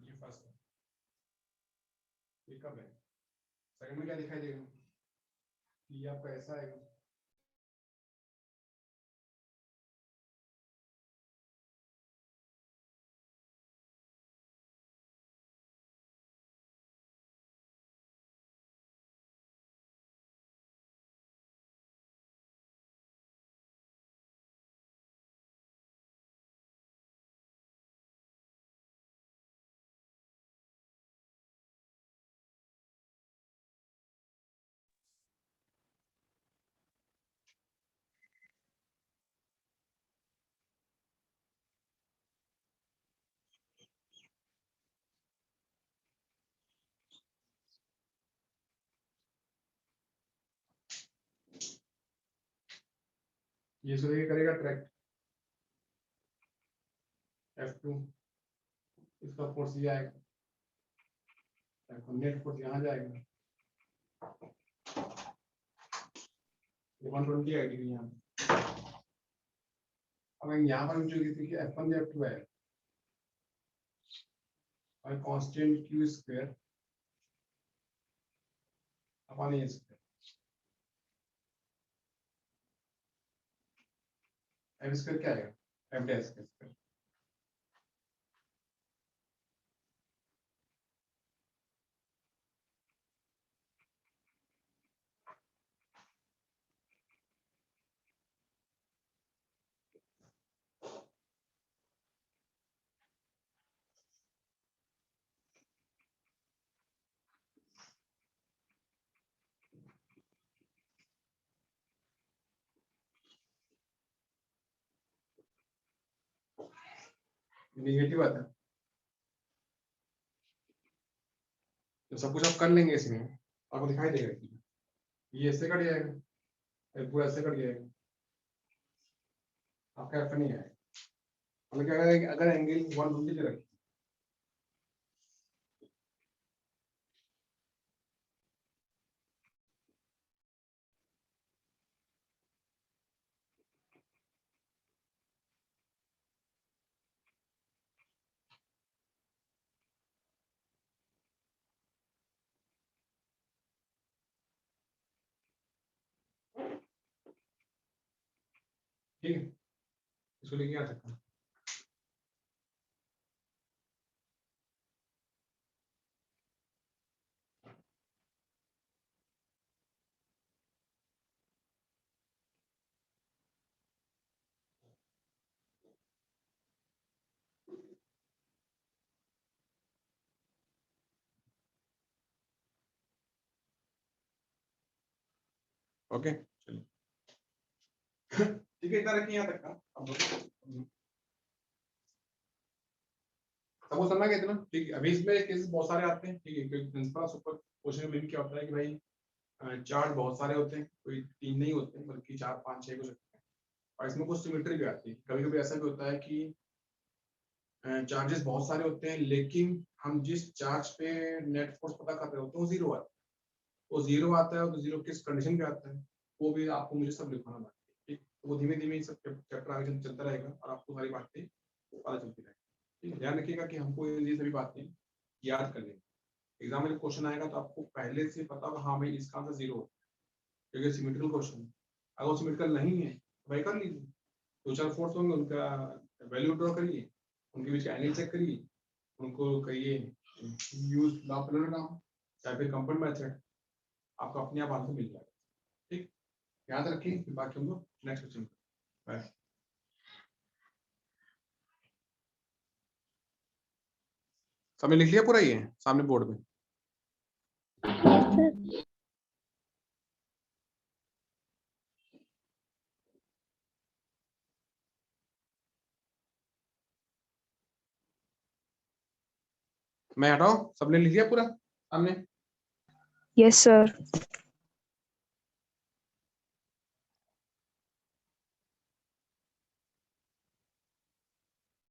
ये फर्स्ट है, ये कब है, सेकंड में क्या दिखाई देगा, ये आपका ऐसा आएगा, ये इसको लेके करेगा ट्रैक F2, इसका फोर्स ये आएगा, नेट फोर्स यहाँ जाएगा, 120 है डिग्री यहाँ। अब यहाँ पर जो कि F1 या F2 है और constant Q square upon A square, F square क्या आएगा, F डैश स्क्वायर। नेगेटिव आता है तो सब कुछ आप कर लेंगे, इसमें आपको दिखाई देगा कि ये ऐसे कट जाएगा, ये पूरा ऐसे कट जाएगा, आपका F नहीं आएगा। मतलब क्या करें कि अगर एंगल 120 पे रखें ठीक है, इसको लेके आ सकता हूँ। ओके चलिए ठीक है, इतना रखिए यहाँ तक का। अब सबको समझ गए इतना, ठीक है। अभी इसमें केसेस बहुत सारे आते हैं, ठीक है, क्योंकि प्रिंसिपल सुपर क्वेश्चन में क्या होता है कि भाई चार्ट बहुत सारे होते हैं, कोई 3 नहीं होते बल्कि 4 5 6 हो सकते हैं, और इसमें कुछ सिमेट्री भी आती है। कभी कभी ऐसा भी होता है कि चार्जेस बहुत सारे होते हैं, लेकिन हम जिस चार्ज पे नेट फोर्स पता कर रहे होते हैं वो जीरो आता है, वो जीरो आता है, तो जीरो किस कंडीशन पे आता है वो भी आपको मुझे सब लिखवाना पड़ता है, ठीक। तो वो धीमे धीमे सब चैप्टर आगे चलता रहेगा और आपको सारी बातें पता चलती रहेगी, ठीक है। ध्यान रखिएगा कि हमको ये सभी बातें याद कर लेंगे, एग्जाम में क्वेश्चन आएगा तो आपको पहले से पता होगा हाँ भाई इसका आंसर जीरो होता है, क्योंकि सिमेट्रिकल क्वेश्चन है। अगर वो सिमेट्रिकल नहीं है तो भाई कर लीजिए, 2 4 फोर्स होंगे, उनका वैल्यू ड्रॉ करिए, उनके बीच का एंगल चेक करिए, उनको कहिए यूज लॉ ऑफ काम या फिर कंपाउंड मेथड, आपको अपने आप आंसर मिल जाएगा, ठीक। याद रखिए, फिर बाकी हम लोग नेक्स्ट क्वेश्चन। बाय। सबने लिख लिया पूरा, ये सामने बोर्ड में? Yes, sir. मैं हटाओ, सबने लिख लिया पूरा सामने? Yes, sir.